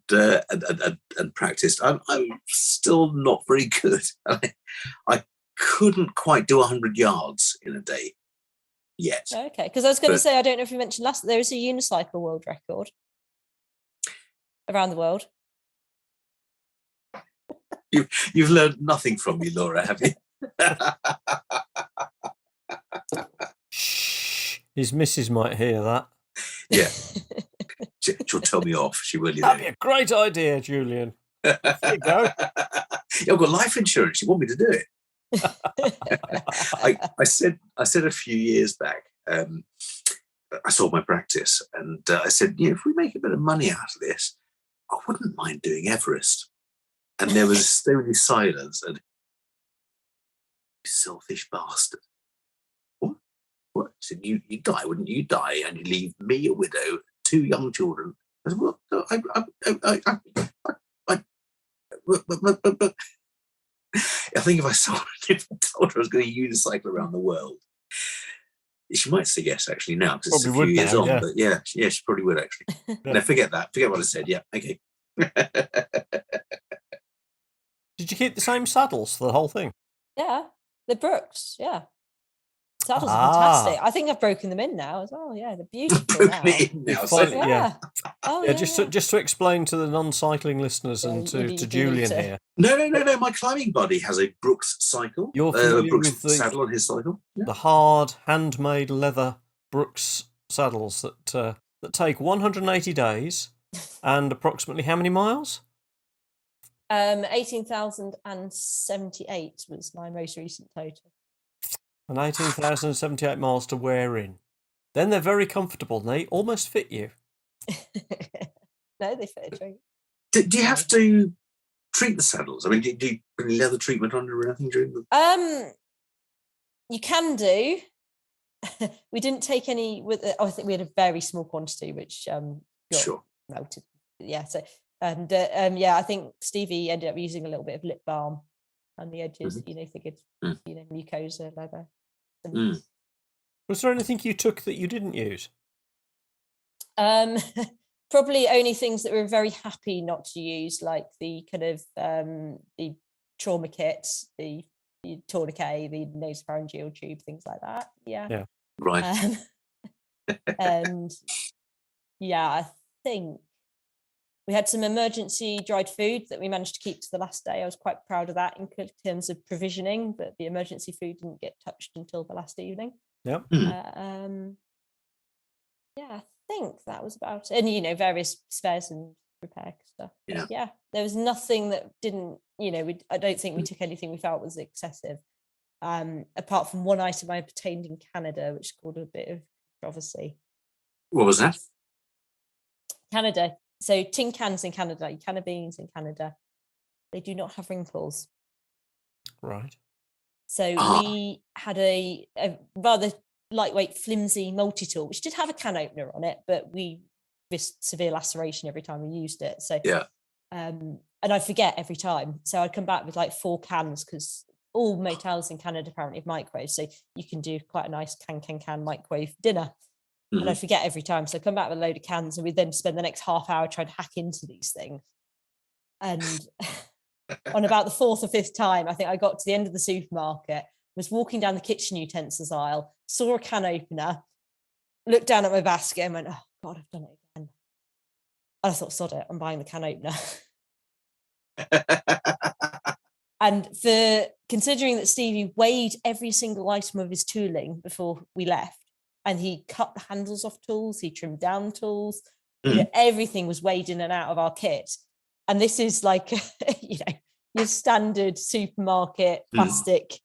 practiced. I'm still not very good. I couldn't quite do 100 yards in a day yet. Okay, because I was going to say, I don't know if you mentioned last, there is a unicycle world record around the world. You've learned nothing from me, Laura, have you? His missus might hear that. Yeah. She'll tell me off. She will, you That'd know. be a great idea, Julian. There you go. Yeah, I've got life insurance. You want me to do it? I said a few years back, I sold my practice, and I said, if we make a bit of money out of this, I wouldn't mind doing Everest. And there was so many silence, and you selfish bastard. What? She said, you die, wouldn't you? Die, and you leave me a widow, 2 young children. I said, well, no, but I think if I told her I was going to unicycle around the world, she might say yes, actually, now, because it's a few years on. Yeah. But yeah, she probably would, actually. Yeah. No, forget that. Forget what I said. Yeah, okay. Did you keep the same saddles for the whole thing? Yeah, the Brooks, yeah. Saddles are fantastic. I think I've broken them in now as well. Yeah, they're beautiful now. Yeah. Oh, yeah. Just to explain to the non-cycling listeners and to Julian here. No. My climbing buddy has a Brooks cycle. You're familiar Brooks with saddle on his cycle. Yeah. The hard, handmade leather Brooks saddles that take 180 days and approximately how many miles? 18,078 was my most recent total. And 18,078 miles to wear in. Then they're very comfortable and they almost fit you. No, they fit a drink. Do you have to treat the saddles? I mean, do you put any leather treatment on or anything during the... You can do. We didn't take any with it. I think we had a very small quantity, which got melted. Yeah, so and I think Stevie ended up using a little bit of lip balm on the edges, thinking, mucosa leather. Was there anything you took that you didn't use? Probably only things that we're very happy not to use, like the kind of the trauma kits, the tourniquet, the nasopharyngeal tube, things like that. Yeah. Right. And I think we had some emergency dried food that we managed to keep to the last day. I was quite proud of that in terms of provisioning, but the emergency food didn't get touched until the last evening. Yep. I think that was about it. And, various spares and repair stuff. Yeah. There was nothing that didn't, I don't think we took anything we felt was excessive. Apart from one item I obtained in Canada, which caused a bit of controversy. What was that? Canada. So tin cans in Canada, can of beans in Canada, they do not have wrinkles. Right. So we had a rather lightweight, flimsy multi-tool, which did have a can opener on it, but we risked severe laceration every time we used it. So and I forget every time. So I'd come back with like 4 cans because all motels in Canada apparently have microwaves. So you can do quite a nice can microwave dinner. And I forget every time. So I come back with a load of cans and we then spend the next half hour trying to hack into these things. And on about the 4th or 5th time, I think I got to the end of the supermarket, was walking down the kitchen utensils aisle, saw a can opener, looked down at my basket and went, oh God, I've done it again. And I thought, sod it, I'm buying the can opener. And for considering that Stevie weighed every single item of his tooling before we left, and he cut the handles off tools, he trimmed down tools, everything was weighed in and out of our kit. And this is like, your standard supermarket plastic,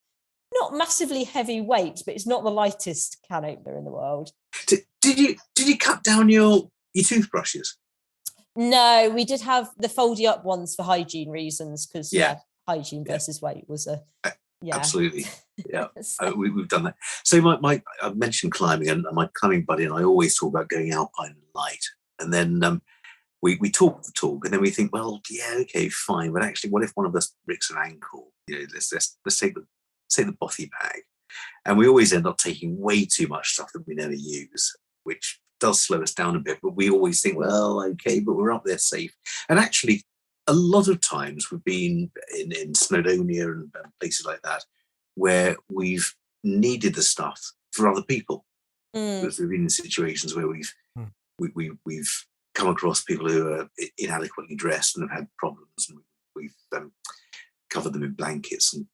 not massively heavy weight, but it's not the lightest can opener in the world. Did you cut down your toothbrushes? No, we did have the foldy up ones for hygiene reasons, because hygiene versus weight was a absolutely. Yeah, we've done that. So I mentioned climbing, and my climbing buddy and I always talk about going alpine and light, and then we talk the talk, and then we think, well, yeah, okay, fine, but actually, what if one of us breaks an ankle? Let's take the bothy bag, and we always end up taking way too much stuff that we never use, which does slow us down a bit. But we always think, well, okay, but we're up there safe, and actually. A lot of times we've been in Snowdonia and places like that where we've needed the stuff for other people. Because we've been in situations where we've come across people who are inadequately dressed and have had problems, and we've covered them in blankets and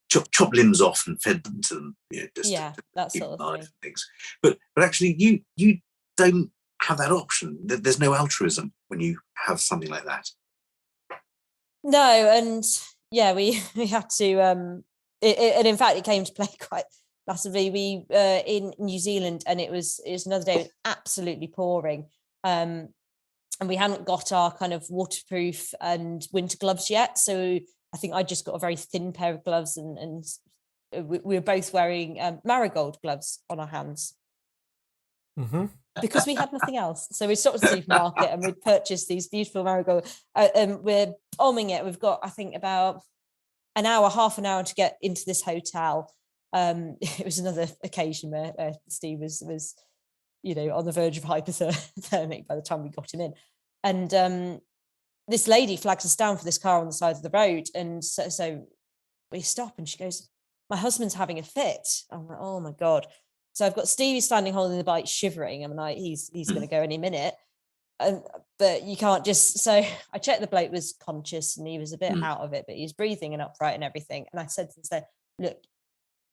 chop limbs off and fed them to them. Just that keep sort of alive thing. and things. But actually, you don't have that option. There's no altruism when you have something like that. No, and we had to. And in fact, it came to play quite massively. We in New Zealand, and it was another day. It was absolutely pouring, and we hadn't got our kind of waterproof and winter gloves yet. So I think I just got a very thin pair of gloves, and we were both wearing marigold gloves on our hands. Mm-hmm. Because we had nothing else. So we stopped at the supermarket and we'd purchased these beautiful marigold. We're bombing it. We've got, I think, about half an hour to get into this hotel. It was another occasion where Steve was on the verge of hypothermic by the time we got him in. And this lady flags us down for this car on the side of the road. And so we stop and she goes, "My husband's having a fit." I'm like, oh my God. So I've got Stevie standing holding the bike, shivering. I'm like, he's going to go any minute. But you can't just... So I checked the bloke was conscious and he was a bit out of it, but he's breathing and upright and everything. And I said to him, "Look,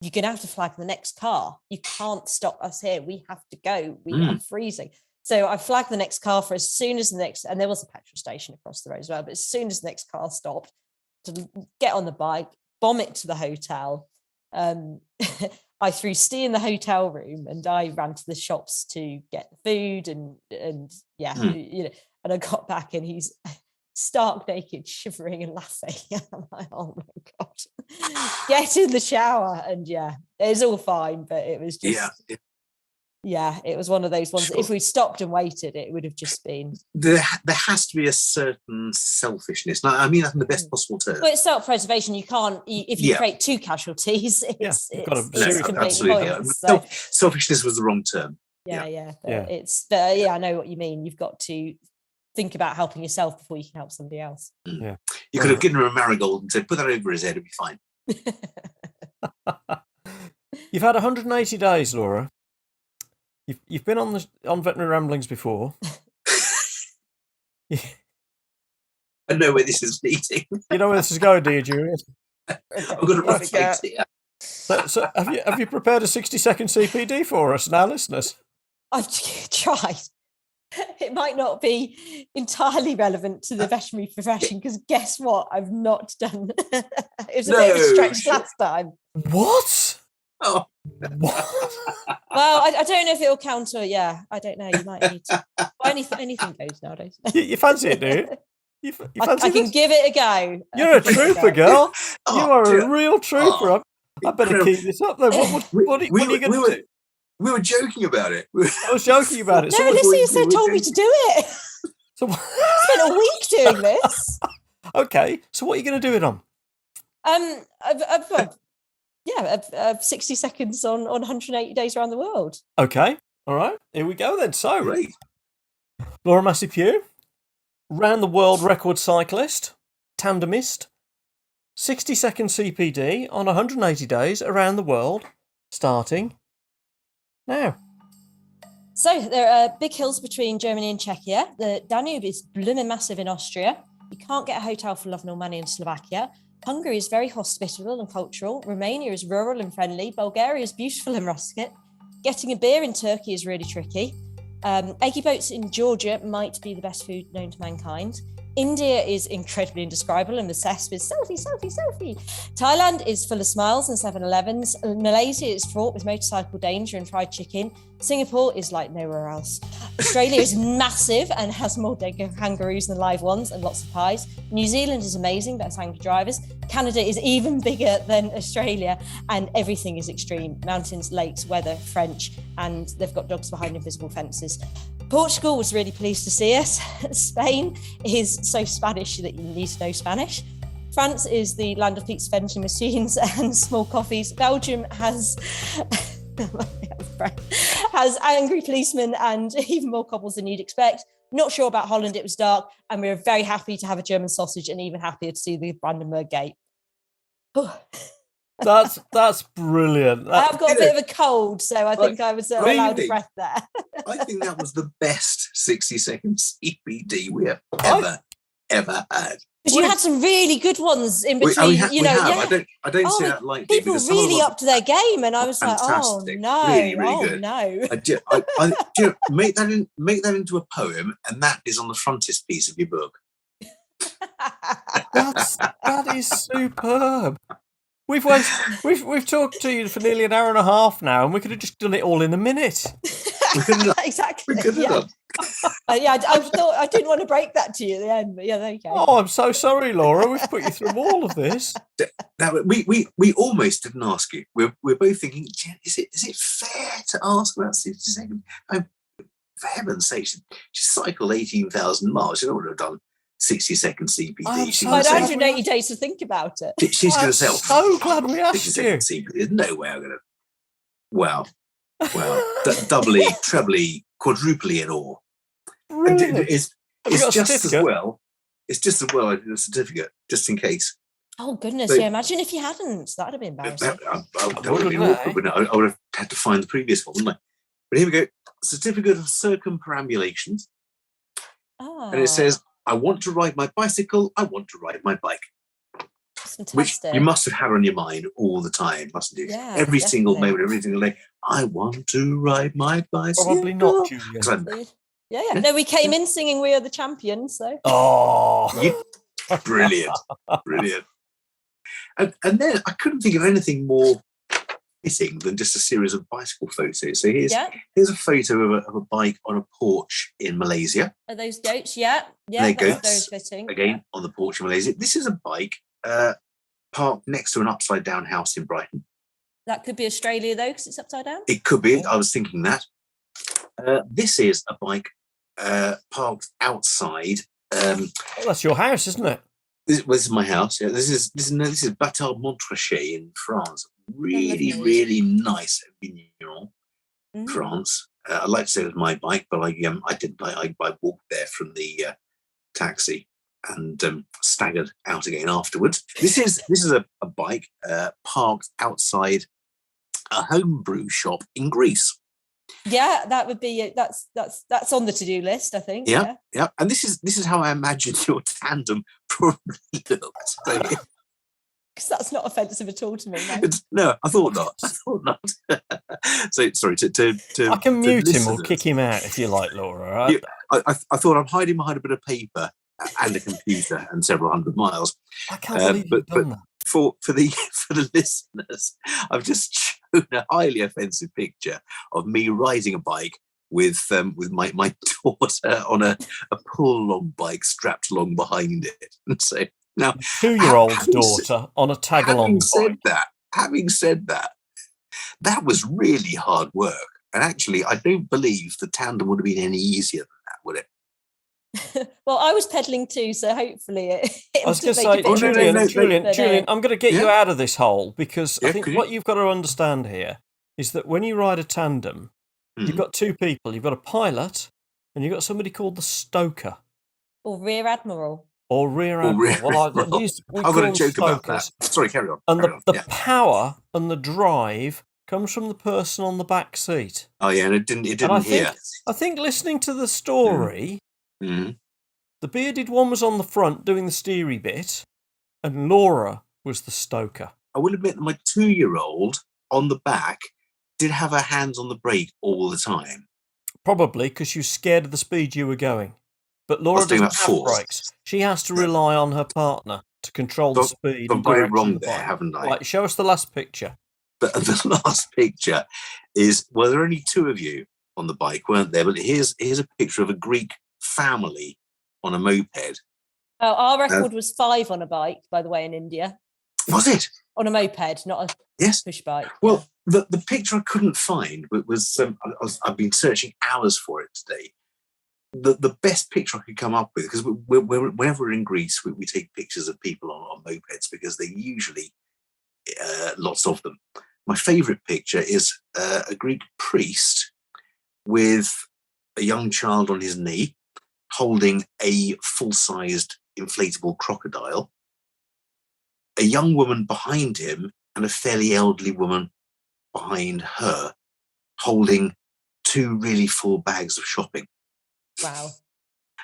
you're going to have to flag the next car. You can't stop us here. We have to go. We are freezing." So I flagged the next car for as soon as the next... And there was a petrol station across the road as well. But as soon as the next car stopped, to get on the bike, bomb it to the hotel. I threw Steve in the hotel room and I ran to the shops to get the food and and I got back and he's stark naked, shivering and laughing. I'm like, oh my God, get in the shower. And it was all fine, but it was just, it was one of those ones. Sure. If we stopped and waited, it would have just been... There has to be a certain selfishness. I mean that in the best possible terms. Well, it's self-preservation. You can't... If you create two casualties, it's completely pointless. So. Selfishness was the wrong term. I know what you mean. You've got to think about helping yourself before you can help somebody else. Yeah. You could have given him a marigold and said, "Put that over his head, it'll be fine." You've had 180 days, Laura. You've been on Veterinary Ramblings before. I know where this is leading. You know where this is going, do you, Julian? I've got a rough idea. So have you prepared a 60-second CPD for us and our listeners? I've tried. It might not be entirely relevant to the veterinary profession because guess what? I've not done. It was a bit of a stretch last time. What? Oh. What? Well, I don't know if it'll count or I don't know. You might need to. Anything goes nowadays. You fancy it, do you? You fancy I can give it a go. You're a trooper, girl. You are a real trooper. I better keep this up, though. What are you going to do? We were joking about it. I was joking about it. No, Alicia told me to do it. So I spent a week doing this. Okay, so what are you going to do it on? 60 seconds on 180 days around the world. Okay, all right, here we go then. So, great. Laura Massey-Pugh, round the world record cyclist, tandemist, 60-second CPD on 180 days around the world, starting now. So there are big hills between Germany and Czechia. The Danube is blooming massive in Austria. You can't get a hotel for love nor money in Slovakia. Hungary is very hospitable and cultural. Romania is rural and friendly. Bulgaria is beautiful and rustic. Getting a beer in Turkey is really tricky. Eggy boats in Georgia might be the best food known to mankind. India is incredibly indescribable and obsessed with selfie. Thailand is full of smiles and 7-Elevens. Malaysia is fraught with motorcycle danger and fried chicken. Singapore is like nowhere else. Australia is massive and has more dead kangaroos than live ones and lots of pies. New Zealand is amazing, but has angry drivers. Canada is even bigger than Australia and everything is extreme. Mountains, lakes, weather, French, and they've got dogs behind invisible fences. Portugal was really pleased to see us. Spain is so Spanish that you need to know Spanish. France is the land of pizza vending machines and small coffees. Belgium has angry policemen and even more cobbles than you'd expect. Not sure about Holland, it was dark, and we were very happy to have a German sausage and even happier to see the Brandenburg Gate. That's brilliant. I've got a bit of a cold, so I think I was allowed a breath there. I think that was the best 60-second CPD we have ever had. Because you had some really good ones in between. We have. I don't Oh, say that lightly. people really upped their game, and I was fantastic. like, oh no, Really, really good. no. Make that into a poem, and that is on the frontispiece of your book. That is superb. We've talked to you for nearly an hour and a half now, and we could have just done it all in a minute. Exactly. We could have done. I thought I didn't want to break that to you at the end, but yeah, there you go. Oh, I'm so sorry, Laura. We've put you through all of this. Now, we almost didn't ask you. We're both thinking, is it fair to ask about 60 seconds? For heaven's sake, she cycled 18,000 miles. She would have done 60-second CPD. I had 180 days to think about it. She's going to say, so glad we asked you. CPD. There's no way I'm going to. Well, doubly, trebly, quadruply in all. Really? It's just as well. It's just as well I did a certificate, just in case. Oh goodness, So, imagine if you hadn't. That'd have been embarrassing. That would have been awkward. I would have had to find the previous one, wouldn't I? But here we go. Certificate of circumperambulation. And it says, I want to ride my bicycle. I want to ride my bike. Fantastic. Which you must have had on your mind all the time, mustn't you? Yeah, every definitely. single moment, every single day. I want to ride my bicycle. Probably not, Julian. Yeah. No, we came in singing "We Are the Champions." So. Oh, brilliant. And then I couldn't think of anything more fitting than just a series of bicycle photos. So here's a photo of a bike on a porch in Malaysia. Are those goats? Yeah, they're that's goats. very fitting. Again, on the porch in Malaysia. This is a bike parked next to an upside down house in Brighton. That could be Australia though, because it's upside down. It could be. I was thinking that. This is a bike parked outside. that's your house, isn't it? This is my house. Yeah, this is Bâtard Montrachet in France. Really nice vigneron, France. I'd like to say it was my bike, but I didn't. I walked there from the taxi and staggered out again afterwards. This is a bike parked outside a homebrew shop in Greece. Yeah, that would be that's on the to-do list, I think. Yeah. And this is how I imagine your tandem probably looked. Because that's not offensive at all to me. No, I thought not. So sorry to I can mute him or listeners. kick him out if you like, Laura. I thought I'm hiding behind a bit of paper and a computer and several hundred miles. I can't believe you've done that. For the listeners, I've just shown a highly offensive picture of me riding a bike with my daughter on a pull-along bike strapped along behind it. And so now, 2-year-old daughter on a tag-along bike. Having said that, that was really hard work. And actually, I don't believe the tandem would have been any easier than that, would it? Well, I was pedaling too, so hopefully it I was going to say, Julian, I'm going to get you out of this hole because I think what you've got to understand here is that when you ride a tandem, you've got two people. You've got a pilot and you've got somebody called the stoker. Or rear admiral. I've got a joke about that. Sorry, carry on. And the power and the drive comes from the person on the back seat. Oh yeah, and it didn't hear. I think listening to the story, the bearded one was on the front doing the steery bit, and Laura was the stoker. I will admit that my 2-year-old on the back did have her hands on the brake all the time. Probably because she was scared of the speed you were going. But Laura doesn't have brakes. She has to rely on her partner to control the speed. I'm very wrong there, haven't I? Right, show us the last picture. The last picture is, well, there are only 2 of you on the bike, weren't there? But here's a picture of a Greek family on a moped. Oh, our record was 5 on a bike, by the way, in India. Was it? On a moped, not a push bike. Well, the picture I couldn't find was I've been searching hours for it today. The best picture I could come up with, because whenever we're in Greece, we take pictures of people on mopeds because they're usually lots of them. My favourite picture is a Greek priest with a young child on his knee holding a full-sized inflatable crocodile, a young woman behind him and a fairly elderly woman behind her holding 2 really full bags of shopping. Wow.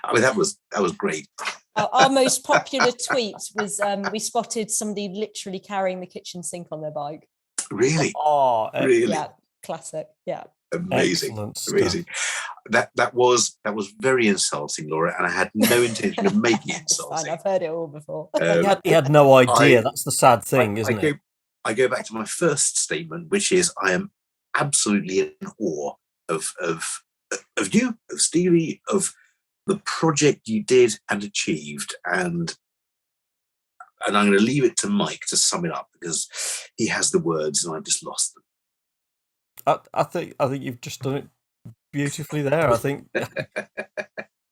I mean, that was great. Our most popular tweet was we spotted somebody literally carrying the kitchen sink on their bike. Really? Oh, Really? Yeah, classic. Yeah. Amazing. Excellent stuff. Amazing. That was very insulting, Laura, and I had no intention of making it It's fine, insulting. I've heard it all before. He had no idea. That's the sad thing, isn't it? I go back to my first statement, which is I am absolutely in awe of you, of Stevie, of the project you did and achieved, and I'm going to leave it to Mike to sum it up because he has the words and I've just lost them. I think you've just done it beautifully there. I think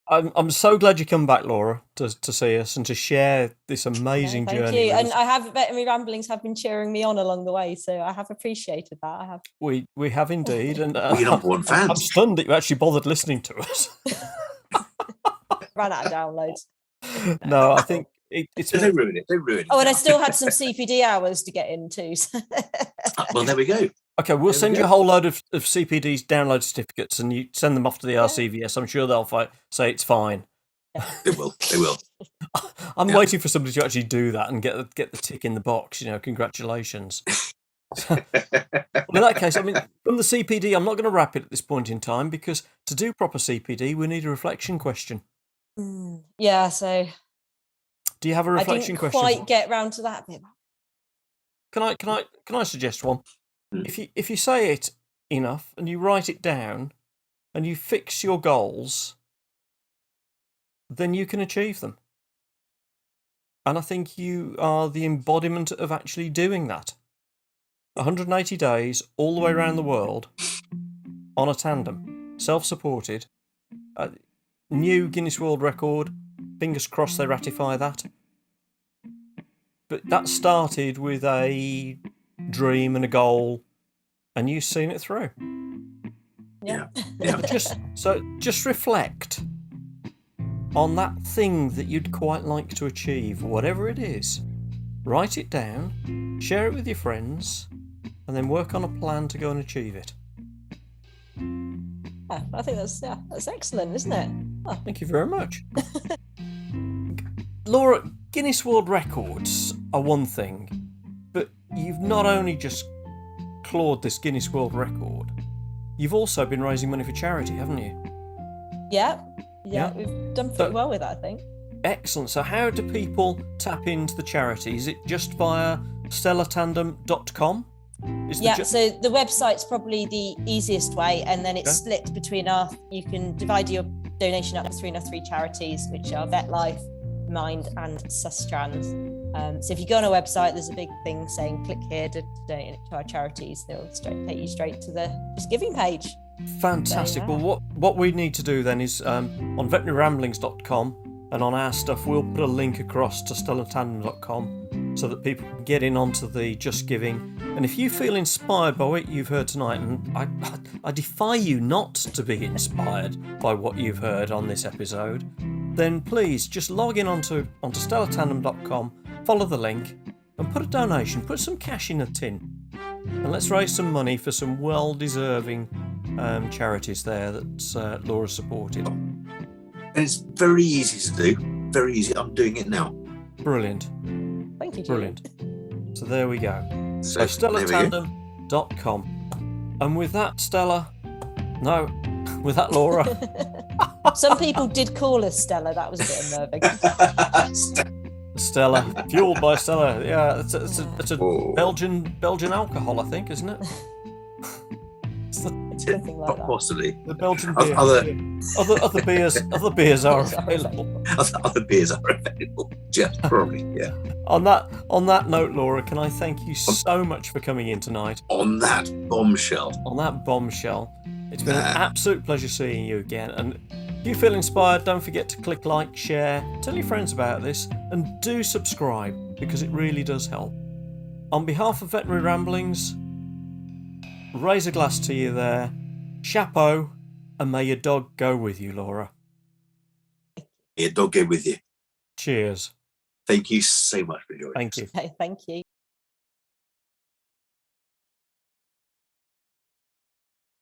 I'm so glad you come back, Laura, to see us and to share this amazing Thank journey. you. And I have Veterinary Ramblings have been cheering me on along the way, so I have appreciated that. I have. We have indeed, and We're number one fans. I'm stunned that you actually bothered listening to us. Ran out of downloads. No, I think it's. Don't ruin it. Don't ruin it. Oh, and I still had some CPD hours to get into. So. Well, there we go. Okay, we'll send you a whole load of CPD's download certificates, and you send them off to the RCVS. I'm sure they'll say it's fine. They will. They will. I'm waiting for somebody to actually do that and get the tick in the box. Congratulations. Well, in that case, I mean, from the CPD, I'm not going to wrap it at this point in time because to do proper CPD, we need a reflection question. Yeah. So. Do you have a reflection question? I didn't quite get round to that bit. Can I suggest one? If you say it enough and you write it down and you fix your goals, then you can achieve them. And I think you are the embodiment of actually doing that. 180 days all the way around the world on a tandem, self-supported, new Guinness World Record. Fingers crossed they ratify that. But that started with a dream and a goal, and you've seen it through. Yeah. Just reflect on that thing that you'd quite like to achieve, whatever it is. Write it down, share it with your friends, and then work on a plan to go and achieve it. Yeah, I think that's excellent, isn't it? Oh. Thank you very much. Laura, Guinness World Records are one thing, but you've not only just clawed this Guinness World Record, you've also been raising money for charity, haven't you? Yeah, we've done pretty well with that, I think. Excellent. So how do people tap into the charity? Is it just via stellatandem.com? So the website's probably the easiest way, and then it's split between you can divide your donation up to three charities, which are Vet Life, Mind and Sustrans. So if you go on our website, there's a big thing saying click here to donate to our charities. They'll take you straight to the giving page. Fantastic. Well, what we need to do then is on veterinaryramblings.com and on our stuff, we'll put a link across to stellatandem.com so that people can get in onto the Just Giving. And if you feel inspired by what you've heard tonight, and I defy you not to be inspired by what you've heard on this episode, then please just log in onto stellatandem.com, follow the link, and put a donation, put some cash in a tin. And let's raise some money for some well-deserving charities there that Laura supported. And it's very easy to do. Very easy. I'm doing it now. Brilliant. Thank you, Julian. Brilliant. So there we go. So stellatandem.com. And with that, with that, Laura. Some people did call us Stella. That was a bit unnerving. Stella, fueled by Stella. Yeah, it's a Belgian alcohol, I think, isn't it? Something like that. Possibly. The Belgian beer. Other beers are available. Other beers are available. Just probably, yeah. On that note, Laura, can I thank you so much for coming in tonight? On that bombshell. It's been an absolute pleasure seeing you again. And if you feel inspired, don't forget to click like, share, tell your friends about this, and do subscribe because it really does help. On behalf of Veterinary Ramblings, raise a glass to you there. Chapeau, and may your dog go with you, Laura. May your dog go with you. Cheers. Thank you so much for joining us. Thank you. Okay, thank you.